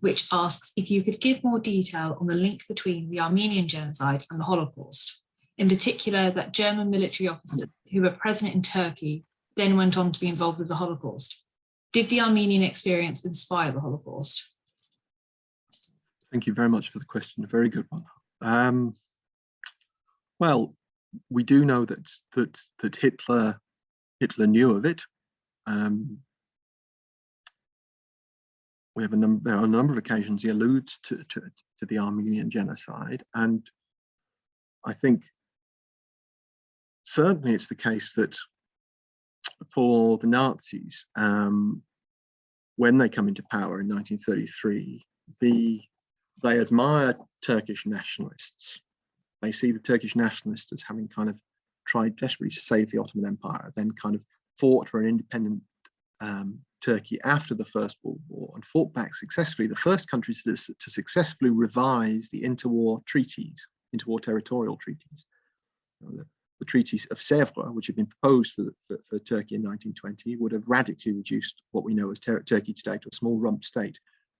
which asks if you could give more detail on the link between the Armenian Genocide and the Holocaust. In particular, that German military officers who were present in Turkey then went on to be involved with the Holocaust. Did the Armenian experience inspire the Holocaust? Thank you very much for the question, a very good one. Well, we do know that Hitler knew of it. There are a number of occasions he alludes to the Armenian genocide, and I think certainly it's the case that for the Nazis, when they come into power in 1933, they admire Turkish nationalists. They see the Turkish nationalists as having kind of tried desperately to save the Ottoman Empire, then kind of fought for an independent Turkey after the First World War and fought back successfully, the first countries to successfully revise the interwar treaties, interwar territorial treaties. the Treaty of Sèvres, which had been proposed for Turkey in 1920, would have radically reduced what we know as Turkey state, or small rump state.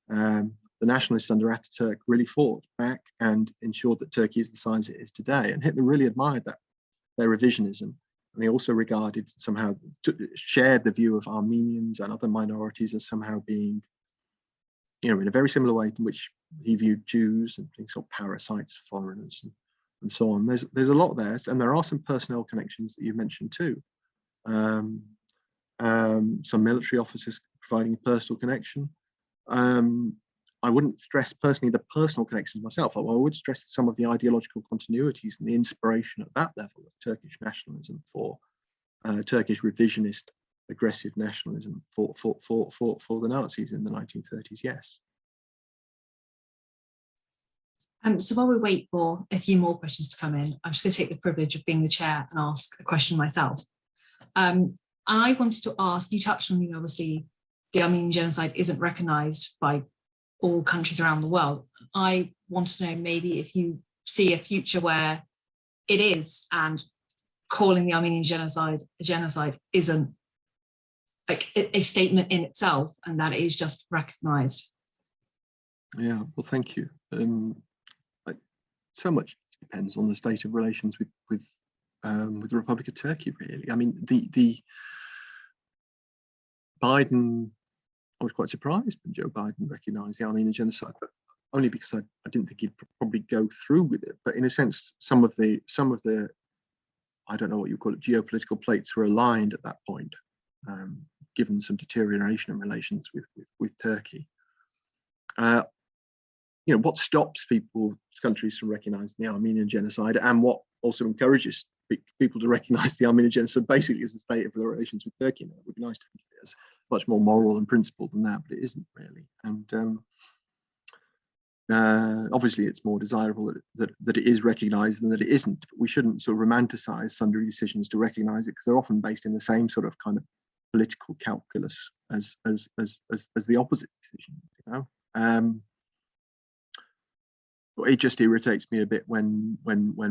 The nationalists under Ataturk really fought back and ensured that Turkey is the size it is today. And Hitler really admired that, their revisionism. And they also regarded, somehow shared the view of Armenians and other minorities as somehow being, in a very similar way in which he viewed Jews and being sort of parasites, foreigners, and so on. There's a lot there, and there are some personnel connections that you mentioned too. Some military officers providing a personal connection. I wouldn't stress personally the personal connections myself. I would stress some of the ideological continuities and the inspiration at that level of Turkish nationalism for Turkish revisionist, aggressive nationalism for the Nazis in the 1930s. Yes. So while we wait for a few more questions to come in, I'm just going to take the privilege of being the chair and ask a question myself. I wanted to ask, you touched on, obviously, the Armenian genocide isn't recognised by all countries around the world. I want to know maybe if you see a future where it is, and calling the Armenian genocide a genocide isn't like a statement in itself, and that it is just recognised. Yeah, well, thank you. So much depends on the state of relations with the Republic of Turkey, really. I mean, the Biden, I was quite surprised when Joe Biden recognised the Armenian genocide, but only because I didn't think he'd probably go through with it. But in a sense, some of the I don't know what you call it, geopolitical plates were aligned at that point, given some deterioration in relations with Turkey. What stops countries from recognising the Armenian genocide, and what also encourages people to recognise the Armenian genocide, basically is the state of the relations with Turkey. It would be nice to think of it as much more moral and principled than that, but it isn't really. And obviously, it's more desirable that it is recognised than that it isn't. But we shouldn't sort of romanticise sundry decisions to recognise it, because they're often based in the same sort of kind of political calculus as the opposite decision. It just irritates me a bit when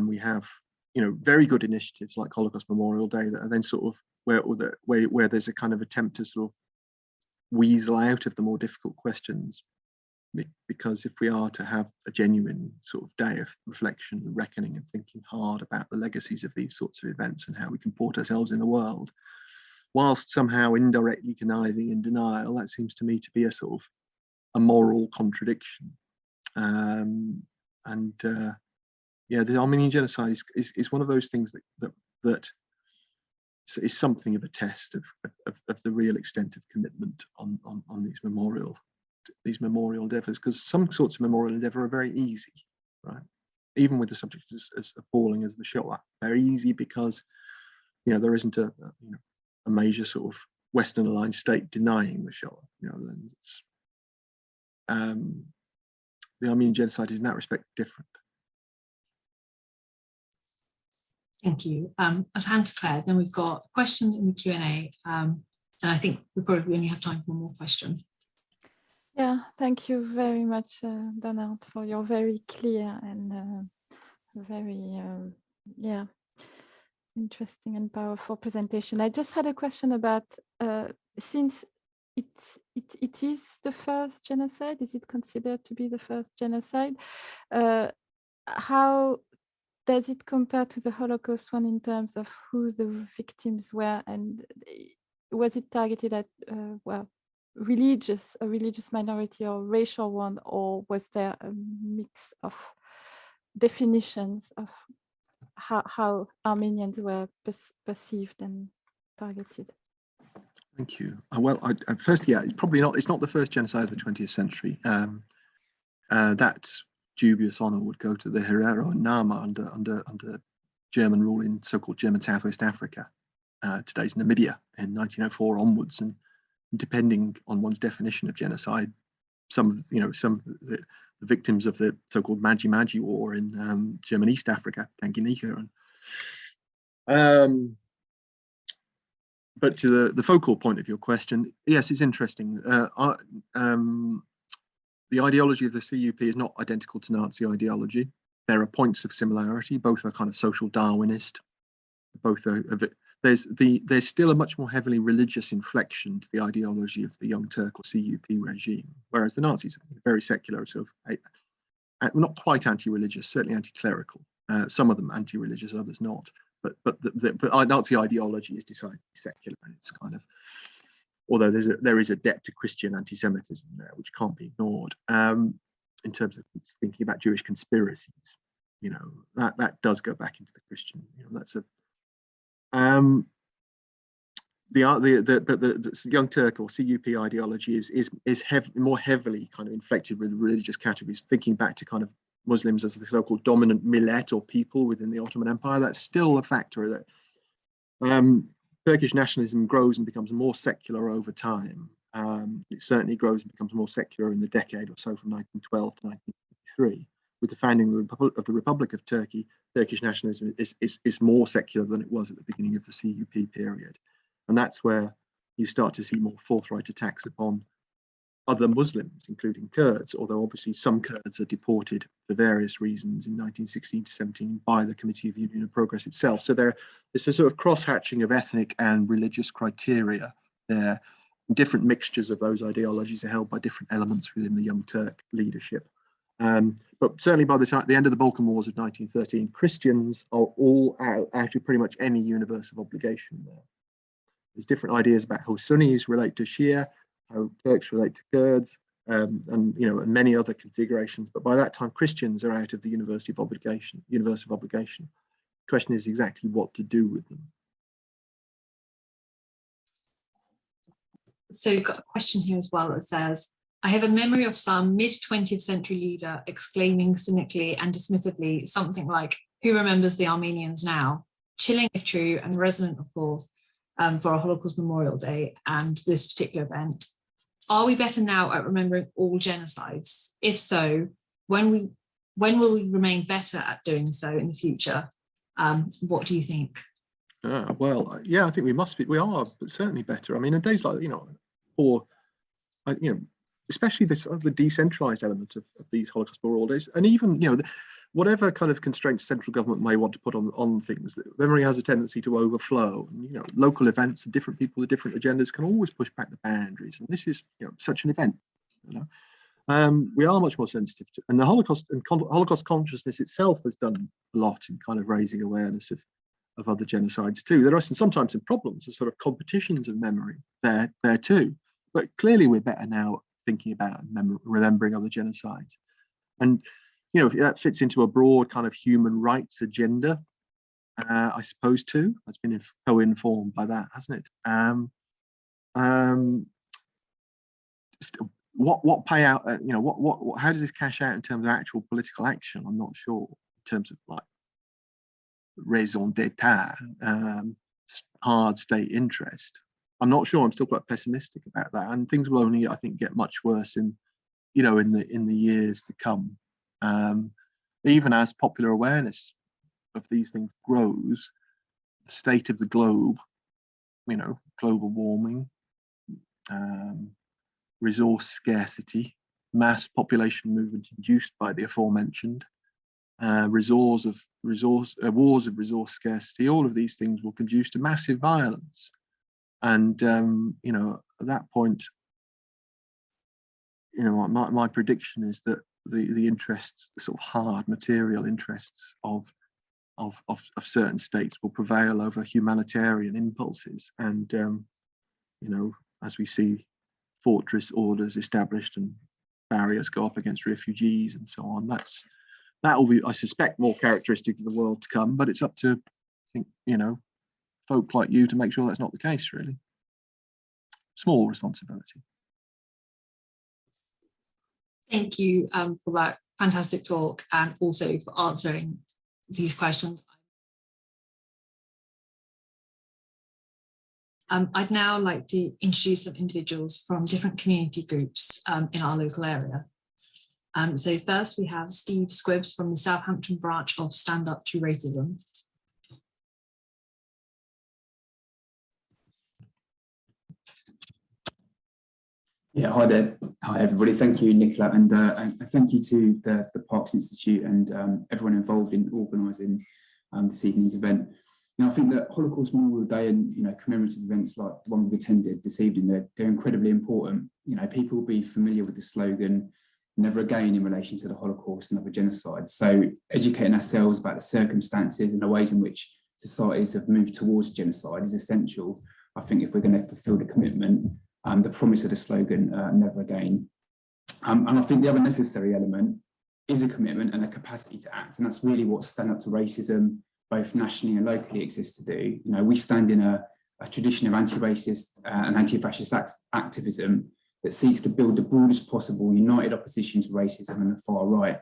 we have very good initiatives like Holocaust Memorial Day that are then sort of where there's a kind of attempt to sort of weasel out of the more difficult questions, because if we are to have a genuine sort of day of reflection and reckoning and thinking hard about the legacies of these sorts of events and how we comport ourselves in the world, whilst somehow indirectly conniving in denial, that seems to me to be a sort of a moral contradiction. The Armenian genocide is one of those things that is something of a test of the real extent of commitment on these memorial endeavours, because some sorts of memorial endeavour are very easy, right? Even with the subject as appalling as the Shoah, they're easy because there isn't a major sort of Western aligned state denying the Shoah. The Armenian genocide is in that respect different. Thank you. I'll hand to Claire. Then we've got questions in the Q&A, and I think we probably only have time for one more question. Yeah, thank you very much, Donald, for your very clear and very interesting and powerful presentation. I just had a question about since it is the first genocide, is it considered to be the first genocide? How does it compare to the Holocaust one in terms of who the victims were, and was it targeted at a religious minority or racial one, or was there a mix of definitions of how Armenians were perceived and targeted? Thank you. Well, firstly, it's probably not. It's not the first genocide of the 20th century. That dubious honour would go to the Herero and Nama under German rule in so-called German Southwest Africa, today's Namibia, in 1904 onwards. And depending on one's definition of genocide, some of the victims of the so-called Maji War in German East Africa, Tanganyika, and but to the focal point of your question, yes, it's interesting. The ideology of the CUP is not identical to Nazi ideology. There are points of similarity. Both are kind of social Darwinist. both there's still a much more heavily religious inflection to the ideology of the Young Turk or CUP regime, whereas the Nazis are very secular, sort of not quite anti-religious, certainly anti-clerical. Some of them anti-religious, others not. But Nazi ideology is decidedly secular, and it's kind of, although there is a depth to Christian anti-Semitism there, which can't be ignored. In terms of thinking about Jewish conspiracies, you know, that does go back into the Christian. You know, that's a the Young Turk or CUP ideology is more heavily kind of inflected with religious categories, thinking back to kind of Muslims as the so-called dominant millet or people within the Ottoman Empire. That's still a factor that Turkish nationalism grows and becomes more secular over time. It certainly grows and becomes more secular in the decade or so from 1912 to 1953. With the founding of the Republic of Turkey, Turkish nationalism is more secular than it was at the beginning of the CUP period. And that's where you start to see more forthright attacks upon other Muslims, including Kurds, although obviously some Kurds are deported for various reasons in 1916 to 17 by the Committee of Union and Progress itself. So there's a sort of cross-hatching of ethnic and religious criteria there. Different mixtures of those ideologies are held by different elements within the Young Turk leadership. But certainly by the end of the Balkan Wars of 1913, Christians are all out of pretty much any universe of obligation there. There's different ideas about how Sunnis relate to Shia, how Turks relate to Kurds, and you know, and many other configurations. But by that time, Christians are out of the universe of obligation. The question is exactly what to do with them. So we've got a question here as well that says, I have a memory of some mid-20th century leader exclaiming cynically and dismissively something like, who remembers the Armenians now? Chilling if true and resonant, of course, for a Holocaust Memorial Day and this particular event. Are we better now at remembering all genocides? If so, when will we remain better at doing so in the future? What do you think? Well, yeah, I think we must be. We are certainly better. I mean, in days like, you know, especially the decentralized element of these Holocaust Memorial Days, and even, you know, whatever kind of constraints central government may want to put on things, memory has a tendency to overflow. And, you know, local events and different people with different agendas can always push back the boundaries. And this is, you know, such an event. You know, we are much more sensitive to, and the Holocaust consciousness itself has done a lot in kind of raising awareness of other genocides too. There are sometimes some problems, there's sort of competitions of memory there too. But clearly we're better now thinking about remembering other genocides. And, you know, that fits into a broad kind of human rights agenda, I suppose too. That's been co-informed by that, hasn't it? What payout, you know, how does this cash out in terms of actual political action? I'm not sure, in terms of like raison d'etat, hard state interest. I'm not sure. I'm still quite pessimistic about that, and things will only, I think, get much worse in the years to come. Even as popular awareness of these things grows, the state of the globe, you know, global warming, resource scarcity, mass population movement induced by the aforementioned, wars of resource scarcity, all of these things will conduce to massive violence. And you know, at that point, you know, my prediction is that the interests, the sort of hard material interests of certain states will prevail over humanitarian impulses. And you know, as we see fortress orders established and barriers go up against refugees and so on, that will be, I suspect, more characteristic of the world to come. But it's up to, I think, you know, folk like you to make sure that's not the case, really. Small responsibility. Thank you for that fantastic talk, and also for answering these questions. I'd now like to introduce some individuals from different community groups in our local area. So first we have Steve Squibbs from the Southampton branch of Stand Up to Racism. Yeah, hi there. Hi, everybody. Thank you, Nicola, and thank you to the Parks Institute and everyone involved in organising this evening's event. I think that Holocaust Memorial Day and commemorative events like the one we've attended this evening, they're incredibly important. People will be familiar with the slogan "Never Again" in relation to the Holocaust and other genocides. So educating ourselves about the circumstances and the ways in which societies have moved towards genocide is essential, I think, if we're going to fulfil the commitment, the promise of the slogan "Never Again." And I think the other necessary element is a commitment and a capacity to act, and that's really what Stand Up to Racism, both nationally and locally, exists to do. We stand in a tradition of anti-racist and anti-fascist activism that seeks to build the broadest possible united opposition to racism and the far right.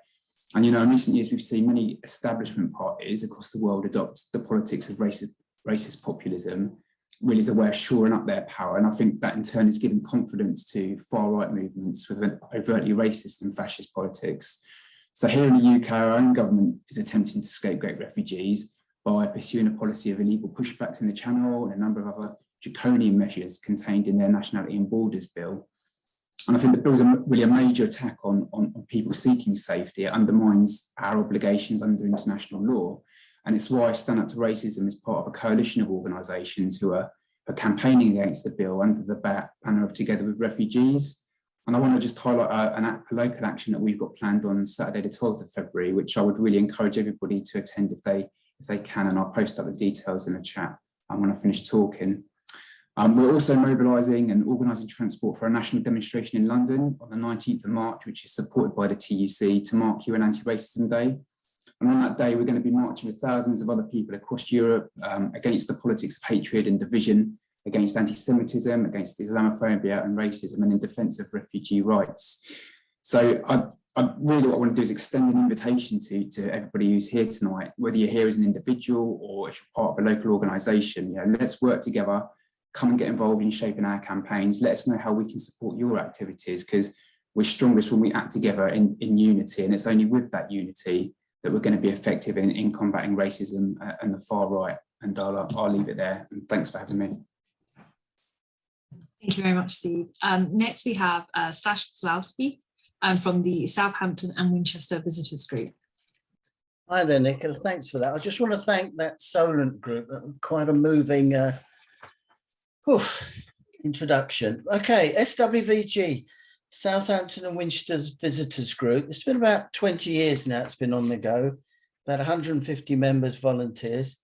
And in recent years, we've seen many establishment parties across the world adopt the politics of racist populism, really as a way of shoring up their power. And I think that in turn is giving confidence to far right movements with overtly racist and fascist politics. So here in the UK, our own government is attempting to scapegoat refugees by pursuing a policy of illegal pushbacks in the Channel and a number of other draconian measures contained in their Nationality and Borders Bill. And I think the bill is really a major attack on people seeking safety. It undermines our obligations under international law. And it's why Stand Up to Racism is part of a coalition of organisations who are campaigning against the bill under the banner of Together with Refugees. And I want to just highlight a local action that we've got planned on Saturday, the 12th of February, which I would really encourage everybody to attend if they can, and I'll post up the details in the chat when I finish talking. We're also mobilising and organising transport for a national demonstration in London on the 19th of March, which is supported by the TUC, to mark UN Anti-Racism Day. And on that day, we're going to be marching with thousands of other people across Europe against the politics of hatred and division, against anti-Semitism, against Islamophobia and racism, and in defence of refugee rights. So really what I want to do is extend an invitation to everybody who's here tonight, whether you're here as an individual or if you're part of a local organisation. Let's work together, come and get involved in shaping our campaigns. Let us know how we can support your activities, because we're strongest when we act together in unity, and it's only with that unity that we're going to be effective in combating racism and the far right. And I'll leave it there, and thanks for having me. Thank you very much, Steve. Next we have Stash Zlowski from the Southampton and Winchester Visitors Group. Hi there, Nicola. Thanks for that. I just want to thank that Solent group. Quite a moving introduction. Okay, SWVG, Southampton and Winchester Visitors Group. It's been about 20 years now. It's been on the go. About 150 members, volunteers.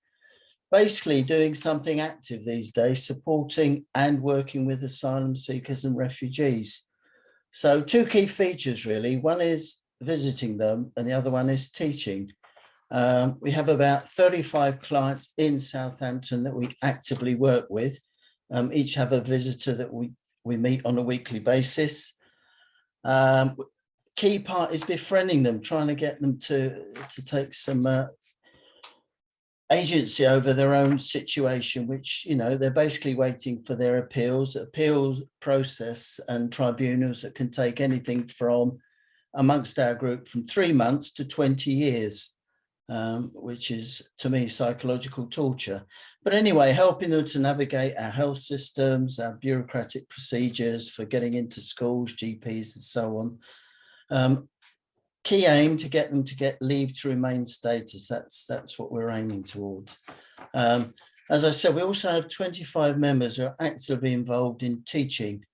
Basically doing something active these days, supporting and working with asylum seekers and refugees. So two key features really. One is visiting them and the other one is teaching. We have about 35 clients in Southampton that we actively work with. Each have a visitor that we meet on a weekly basis. Key part is befriending them, trying to get them to take some agency over their own situation, which, they're basically waiting for their appeals process and tribunals that can take anything from, amongst our group, from 3 months to 20 years, which is, to me, psychological torture. But anyway, helping them to navigate our health systems, our bureaucratic procedures for getting into schools, GPs and so on. Key aim to get them to get leave to remain status. That's what we're aiming towards. As I said, we also have 25 members who are actively involved in teaching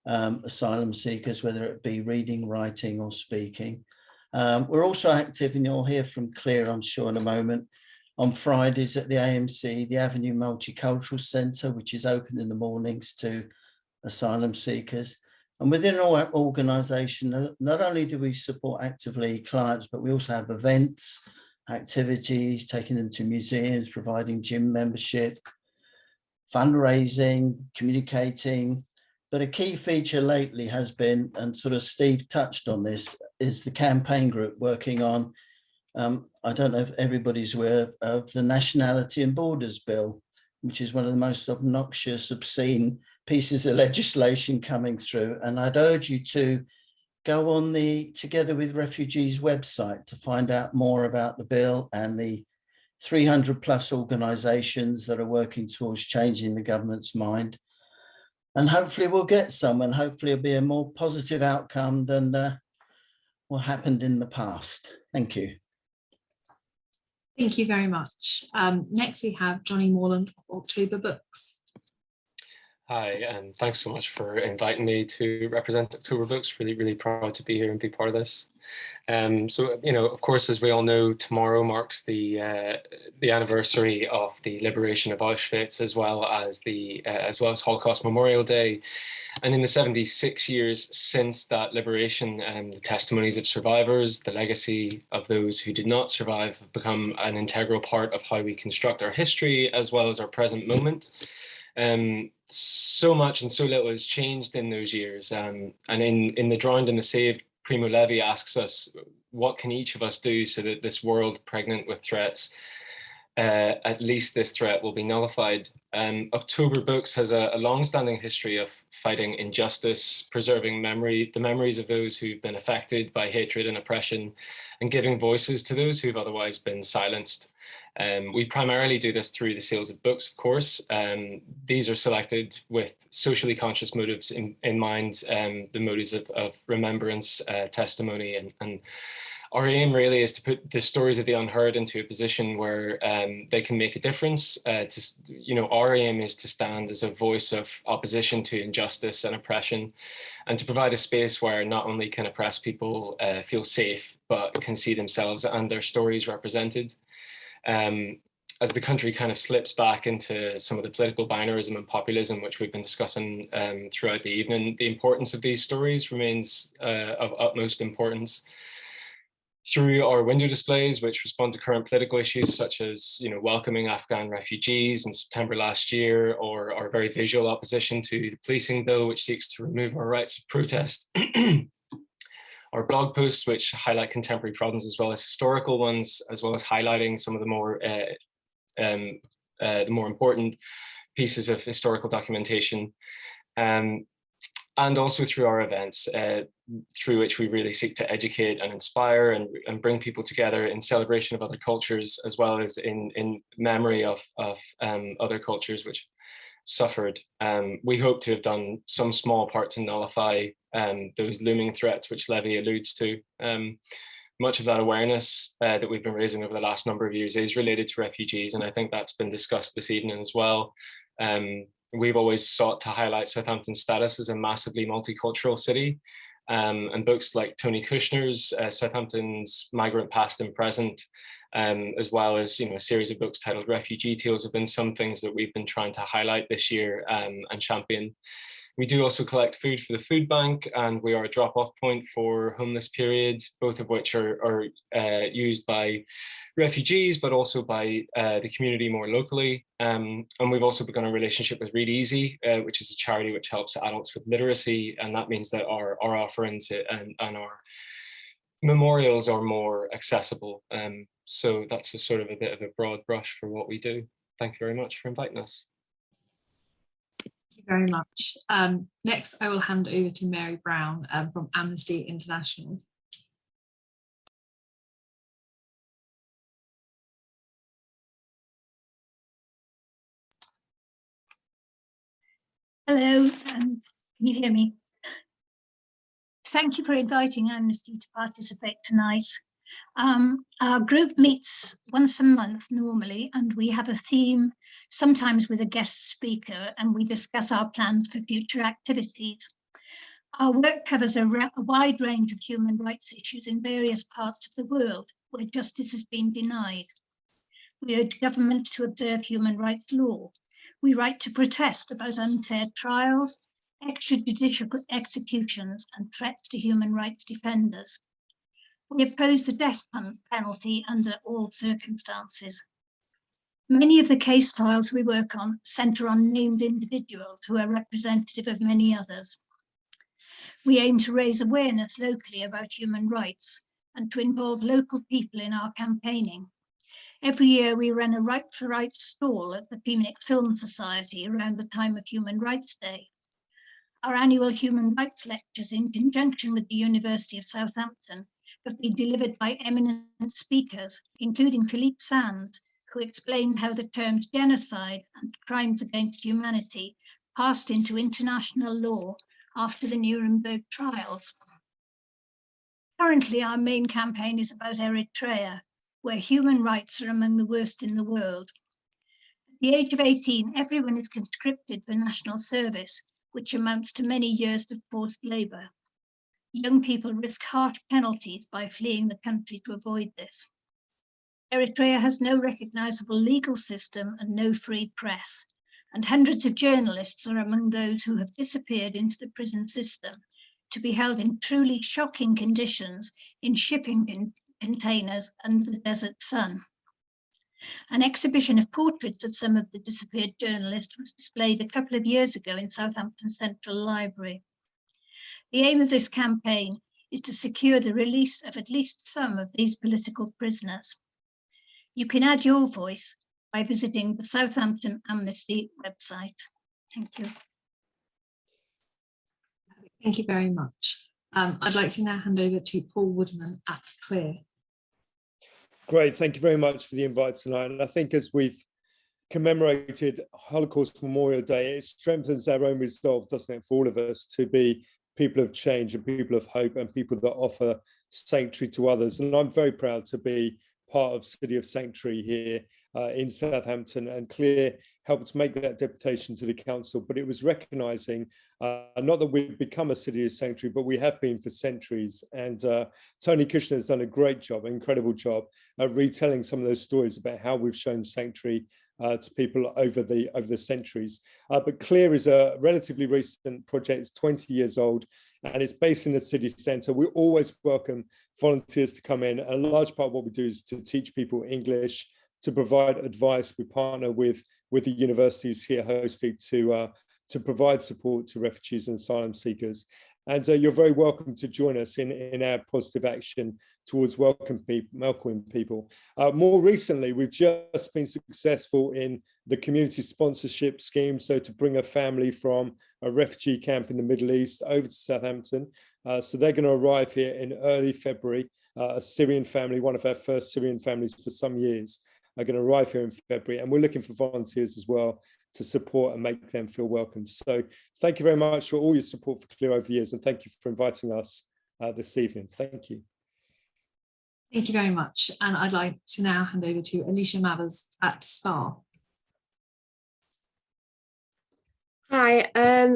asylum seekers, whether it be reading, writing or speaking. We're also active, and you'll hear from Claire, I'm sure, in a moment, on Fridays at the AMC, the Avenue Multicultural Centre, which is open in the mornings to asylum seekers. And within our organisation, not only do we support actively clients, but we also have events, activities, taking them to museums, providing gym membership, fundraising, communicating. But a key feature lately has been, and sort of Steve touched on this, is the campaign group working on, I don't know if everybody's aware of the Nationality and Borders Bill, which is one of the most obnoxious, obscene pieces of legislation coming through. And I'd urge you to go on the Together with Refugees website to find out more about the bill and the 300 plus organisations that are working towards changing the government's mind. And hopefully we'll get some, and hopefully it'll be a more positive outcome than what happened in the past. Thank you. Thank you very much. Next we have Johnny Morland of October Books. Hi, and thanks so much for inviting me to represent October Books. Really proud to be here and be part of this. So, you know, of course, as we all know, tomorrow marks the anniversary of the liberation of Auschwitz, as well as Holocaust Memorial Day. And in the 76 years since that liberation, the testimonies of survivors, the legacy of those who did not survive, have become an integral part of how we construct our history as well as our present moment. So much and so little has changed in those years. And in The Drowned and the Saved, Primo Levi asks us, what can each of us do so that this world pregnant with threats, at least this threat will be nullified? October Books has a long-standing history of fighting injustice, preserving the memories of those who've been affected by hatred and oppression, and giving voices to those who've otherwise been silenced. We primarily do this through the sales of books, of course. These are selected with socially conscious motives in mind, the motives of remembrance, testimony, and our aim really is to put the stories of the unheard into a position where they can make a difference. Our aim is to stand as a voice of opposition to injustice and oppression, and to provide a space where not only can oppressed people feel safe, but can see themselves and their stories represented. As the country kind of slips back into some of the political binarism and populism, which we've been discussing throughout the evening, the importance of these stories remains of utmost importance. Through our window displays, which respond to current political issues, such as welcoming Afghan refugees in September last year, or our very visual opposition to the policing bill, which seeks to remove our rights of protest. Our blog posts, which highlight contemporary problems as well as historical ones, as well as highlighting some of the more important pieces of historical documentation. And also through our events, through which we really seek to educate and inspire and bring people together in celebration of other cultures, as well as in memory of other cultures which suffered. We hope to have done some small part to nullify those looming threats which Levi alludes to. Much of that awareness that we've been raising over the last number of years is related to refugees, and I think that's been discussed this evening as well. We've always sought to highlight Southampton's status as a massively multicultural city, and books like Tony Kushner's Southampton's Migrant Past and Present, as well as a series of books titled Refugee Tales, have been some things that we've been trying to highlight this year and champion. We do also collect food for the food bank, and we are a drop-off point for homeless periods, both of which are used by refugees, but also by the community more locally. And we've also begun a relationship with Read Easy, which is a charity which helps adults with literacy, and that means that our offerings and our memorials are more accessible. So that's a sort of a bit of a broad brush for what we do. Thank you very much for inviting us. Thank you very much. Next, I will hand over to Mary Brown from Amnesty International. Hello, can you hear me? Thank you for inviting Amnesty to participate tonight. Our group meets once a month normally, and we have a theme, sometimes with a guest speaker, and we discuss our plans for future activities. Our work covers a wide range of human rights issues in various parts of the world where justice has been denied. We urge governments to observe human rights law. We write to protest about unfair trials, extrajudicial executions, and threats to human rights defenders. We oppose the death penalty under all circumstances. Many of the case files we work on centre on named individuals who are representative of many others. We aim to raise awareness locally about human rights and to involve local people in our campaigning. Every year we run a Right for Rights stall at the Phoenix Film Society around the time of Human Rights Day. Our annual human rights lectures in conjunction with the University of Southampton have been delivered by eminent speakers, including Philippe Sands, who explained how the terms genocide and crimes against humanity passed into international law after the Nuremberg trials. Currently, our main campaign is about Eritrea, where human rights are among the worst in the world. At the age of 18, everyone is conscripted for national service, which amounts to many years of forced labour. Young people risk harsh penalties by fleeing the country to avoid this. Eritrea has no recognisable legal system and no free press, and hundreds of journalists are among those who have disappeared into the prison system to be held in truly shocking conditions in shipping containers under the desert sun. An exhibition of portraits of some of the disappeared journalists was displayed a couple of years ago in Southampton Central Library. The aim of this campaign is to secure the release of at least some of these political prisoners. You can add your voice by visiting the Southampton Amnesty website. Thank you. Thank you very much. I'd like to now hand over to Paul Woodman at Clear. Great, thank you very much for the invite tonight. And I think as we've commemorated Holocaust Memorial Day, it strengthens our own resolve, doesn't it, for all of us to be people of change and people of hope and people that offer sanctuary to others. And I'm very proud to be part of City of Sanctuary here in Southampton, and Clear helped make that deputation to the council, but it was recognising not that we've become a City of Sanctuary, but we have been for centuries. And Tony Kushner has done a great job, an incredible job at retelling some of those stories about how we've shown sanctuary to people over the centuries. But Clear is a relatively recent project. It's 20 years old and it's based in the city centre. We always welcome volunteers to come in. A large part of what we do is to teach people English, to provide advice. We partner with the universities here hosted to provide support to refugees and asylum seekers. And you're very welcome to join us in our positive action towards welcoming people. More recently, we've just been successful in the community sponsorship scheme. So to bring a family from a refugee camp in the Middle East over to Southampton. So they're going to arrive here in early February. A Syrian family, one of our first Syrian families for some years, are going to arrive here in February. And we're looking for volunteers as well to support and make them feel welcome. So thank you very much for all your support for Clear over the years, and thank you for inviting us this evening. Thank you. Thank you very much. And I'd like to now hand over to Alicia Mavers at SPAR. Hi,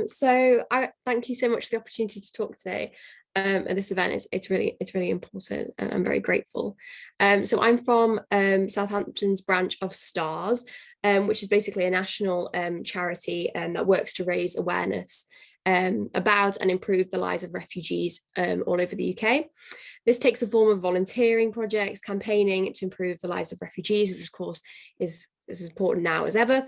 so I thank you so much for the opportunity to talk today. At this event, it's really important, and I'm very grateful. So I'm from Southampton's branch of STARS, which is basically a national charity that works to raise awareness about and improve the lives of refugees all over the UK. This takes the form of volunteering projects, campaigning to improve the lives of refugees, which of course is as important now as ever.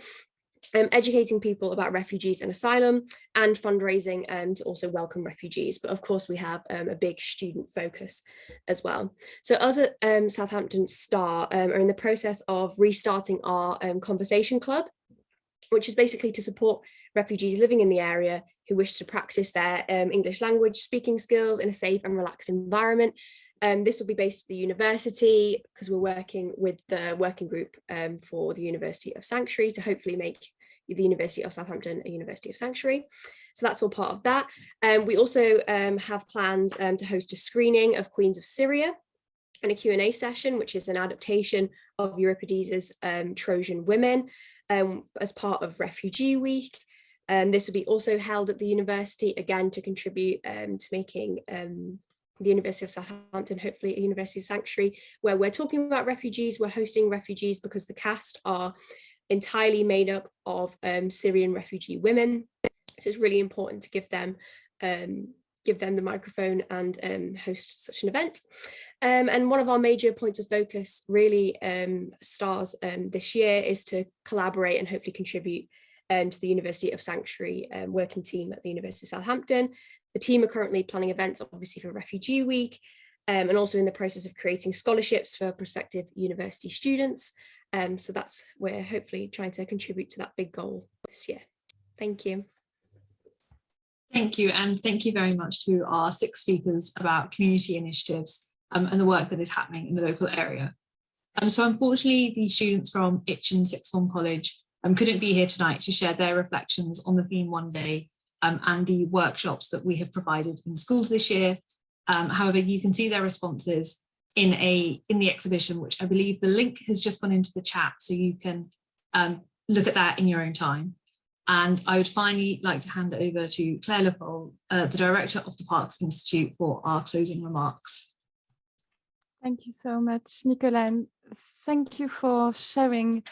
Educating people about refugees and asylum, and fundraising to also welcome refugees. But of course, we have a big student focus as well. So us at Southampton STAR are in the process of restarting our conversation club, which is basically to support refugees living in the area who wish to practice their English language speaking skills in a safe and relaxed environment. This will be based at the university, because we're working with the working group for the University of Sanctuary to hopefully make the University of Southampton a University of Sanctuary. So that's all part of that. We also have plans to host a screening of Queens of Syria and a Q&A session, which is an adaptation of Euripides' Trojan Women as part of Refugee Week. This will be also held at the university, again, to contribute to making the University of Southampton, hopefully a University of Sanctuary, where we're talking about refugees, we're hosting refugees, because the cast are entirely made up of Syrian refugee women. So it's really important to give them the microphone and host such an event. And one of our major points of focus really STARS this year is to collaborate and hopefully contribute to the University of Sanctuary working team at the University of Southampton. The team are currently planning events, obviously, for Refugee Week, and also in the process of creating scholarships for prospective university students. So we're hopefully trying to contribute to that big goal this year. Thank you. Thank you, and thank you very much to our 6 speakers about community initiatives and the work that is happening in the local area. So unfortunately, the students from Itchen Sixth Form College couldn't be here tonight to share their reflections on the theme One Day and the workshops that we have provided in schools this year. However, you can see their responses in the exhibition, which I believe the link has just gone into the chat, so you can look at that in your own time. And I would finally like to hand over to Claire Lepole, the director of the Parks Institute, for our closing remarks. Thank you so much, Nicola, and thank you for sharing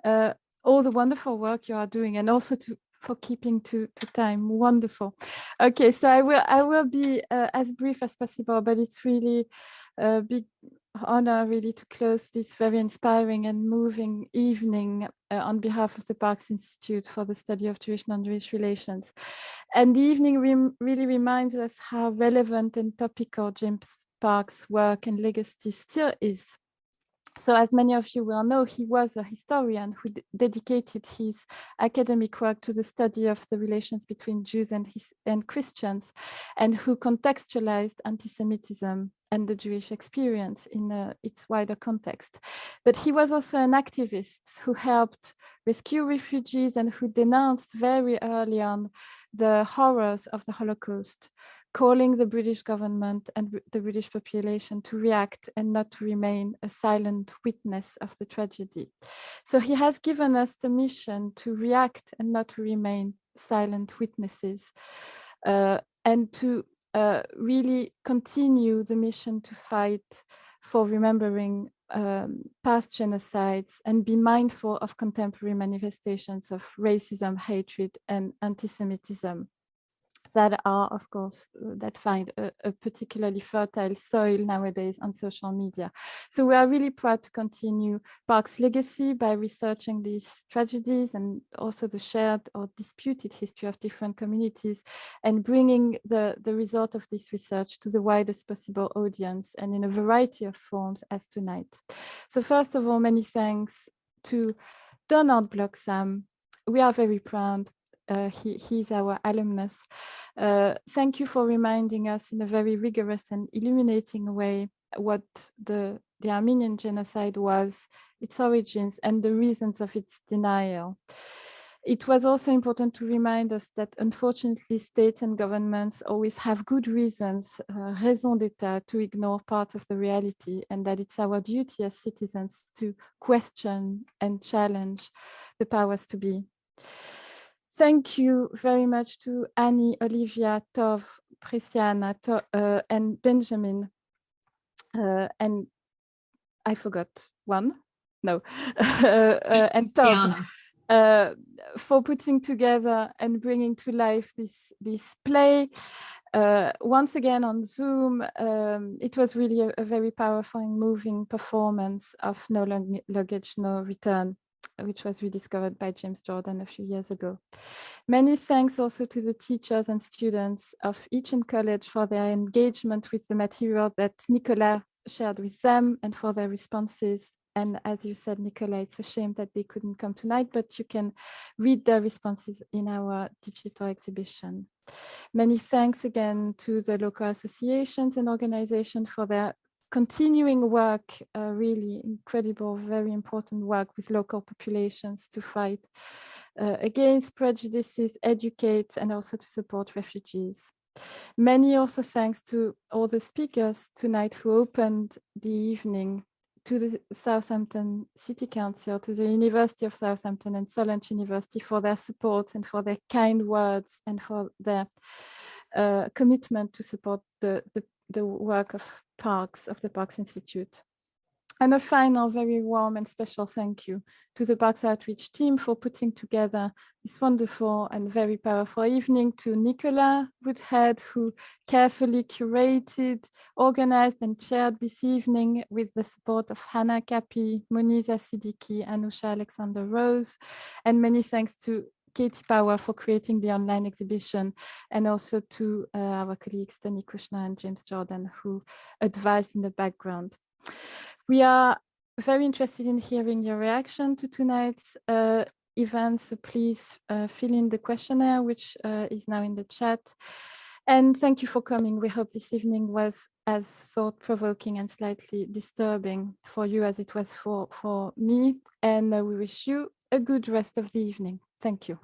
all the wonderful work you are doing, and also for keeping to time. Wonderful. Okay, so I will be as brief as possible, but it's really a big honor really to close this very inspiring and moving evening on behalf of the Parks Institute for the Study of Jewish non-Jewish Relations. And the evening really reminds us how relevant and topical James Parks' work and legacy still is. So as many of you will know, he was a historian who dedicated his academic work to the study of the relations between Jews and Christians, and who contextualized anti-Semitism and the Jewish experience in its wider context. But he was also an activist who helped rescue refugees and who denounced very early on the horrors of the Holocaust, calling the British government and the British population to react and not to remain a silent witness of the tragedy. So he has given us the mission to react and not to remain silent witnesses, and to really continue the mission to fight for remembering past genocides and be mindful of contemporary manifestations of racism, hatred, and anti-Semitism that are, of course, that find a particularly fertile soil nowadays on social media. So we are really proud to continue Parks' legacy by researching these tragedies and also the shared or disputed history of different communities, and bringing the result of this research to the widest possible audience and in a variety of forms as tonight. So first of all, many thanks to Donald Bloxham. We are very proud. He's our alumnus. Thank you for reminding us in a very rigorous and illuminating way what the Armenian Genocide was, its origins, and the reasons of its denial. It was also important to remind us that unfortunately states and governments always have good reasons, raison d'etat, to ignore part of the reality, and that it's our duty as citizens to question and challenge the powers to be. Thank you very much to Annie, Olivia, Tov, Presiana, and Benjamin. And I forgot one, no, and Tov, for putting together and bringing to life this play. Once again on Zoom, it was really a very powerful and moving performance of No Luggage, No Return, which was rediscovered by James Jordan a few years ago. Many thanks also to the teachers and students of Eton College for their engagement with the material that Nicola shared with them and for their responses. And as you said, Nicola, it's a shame that they couldn't come tonight, but you can read their responses in our digital exhibition. Many thanks again to the local associations and organizations for their continuing work, really incredible, very important work with local populations to fight against prejudices, educate, and also to support refugees. Many also thanks to all the speakers tonight who opened the evening, to the Southampton City Council, to the University of Southampton and Solent University for their support and for their kind words and for their commitment to support the work of Parks, of the Parks Institute. And a final very warm and special thank you to the Parks Outreach team for putting together this wonderful and very powerful evening, to Nicola Woodhead, who carefully curated, organized and chaired this evening with the support of Hannah Kapi, Moniza Siddiqui, Anusha Alexander Rose, and many thanks to Katie Power for creating the online exhibition, and also to our colleagues Tony Kushner and James Jordan, who advised in the background. We are very interested in hearing your reaction to tonight's event, so please fill in the questionnaire, which is now in the chat. And thank you for coming. We hope this evening was as thought-provoking and slightly disturbing for you as it was for me. And we wish you a good rest of the evening. Thank you.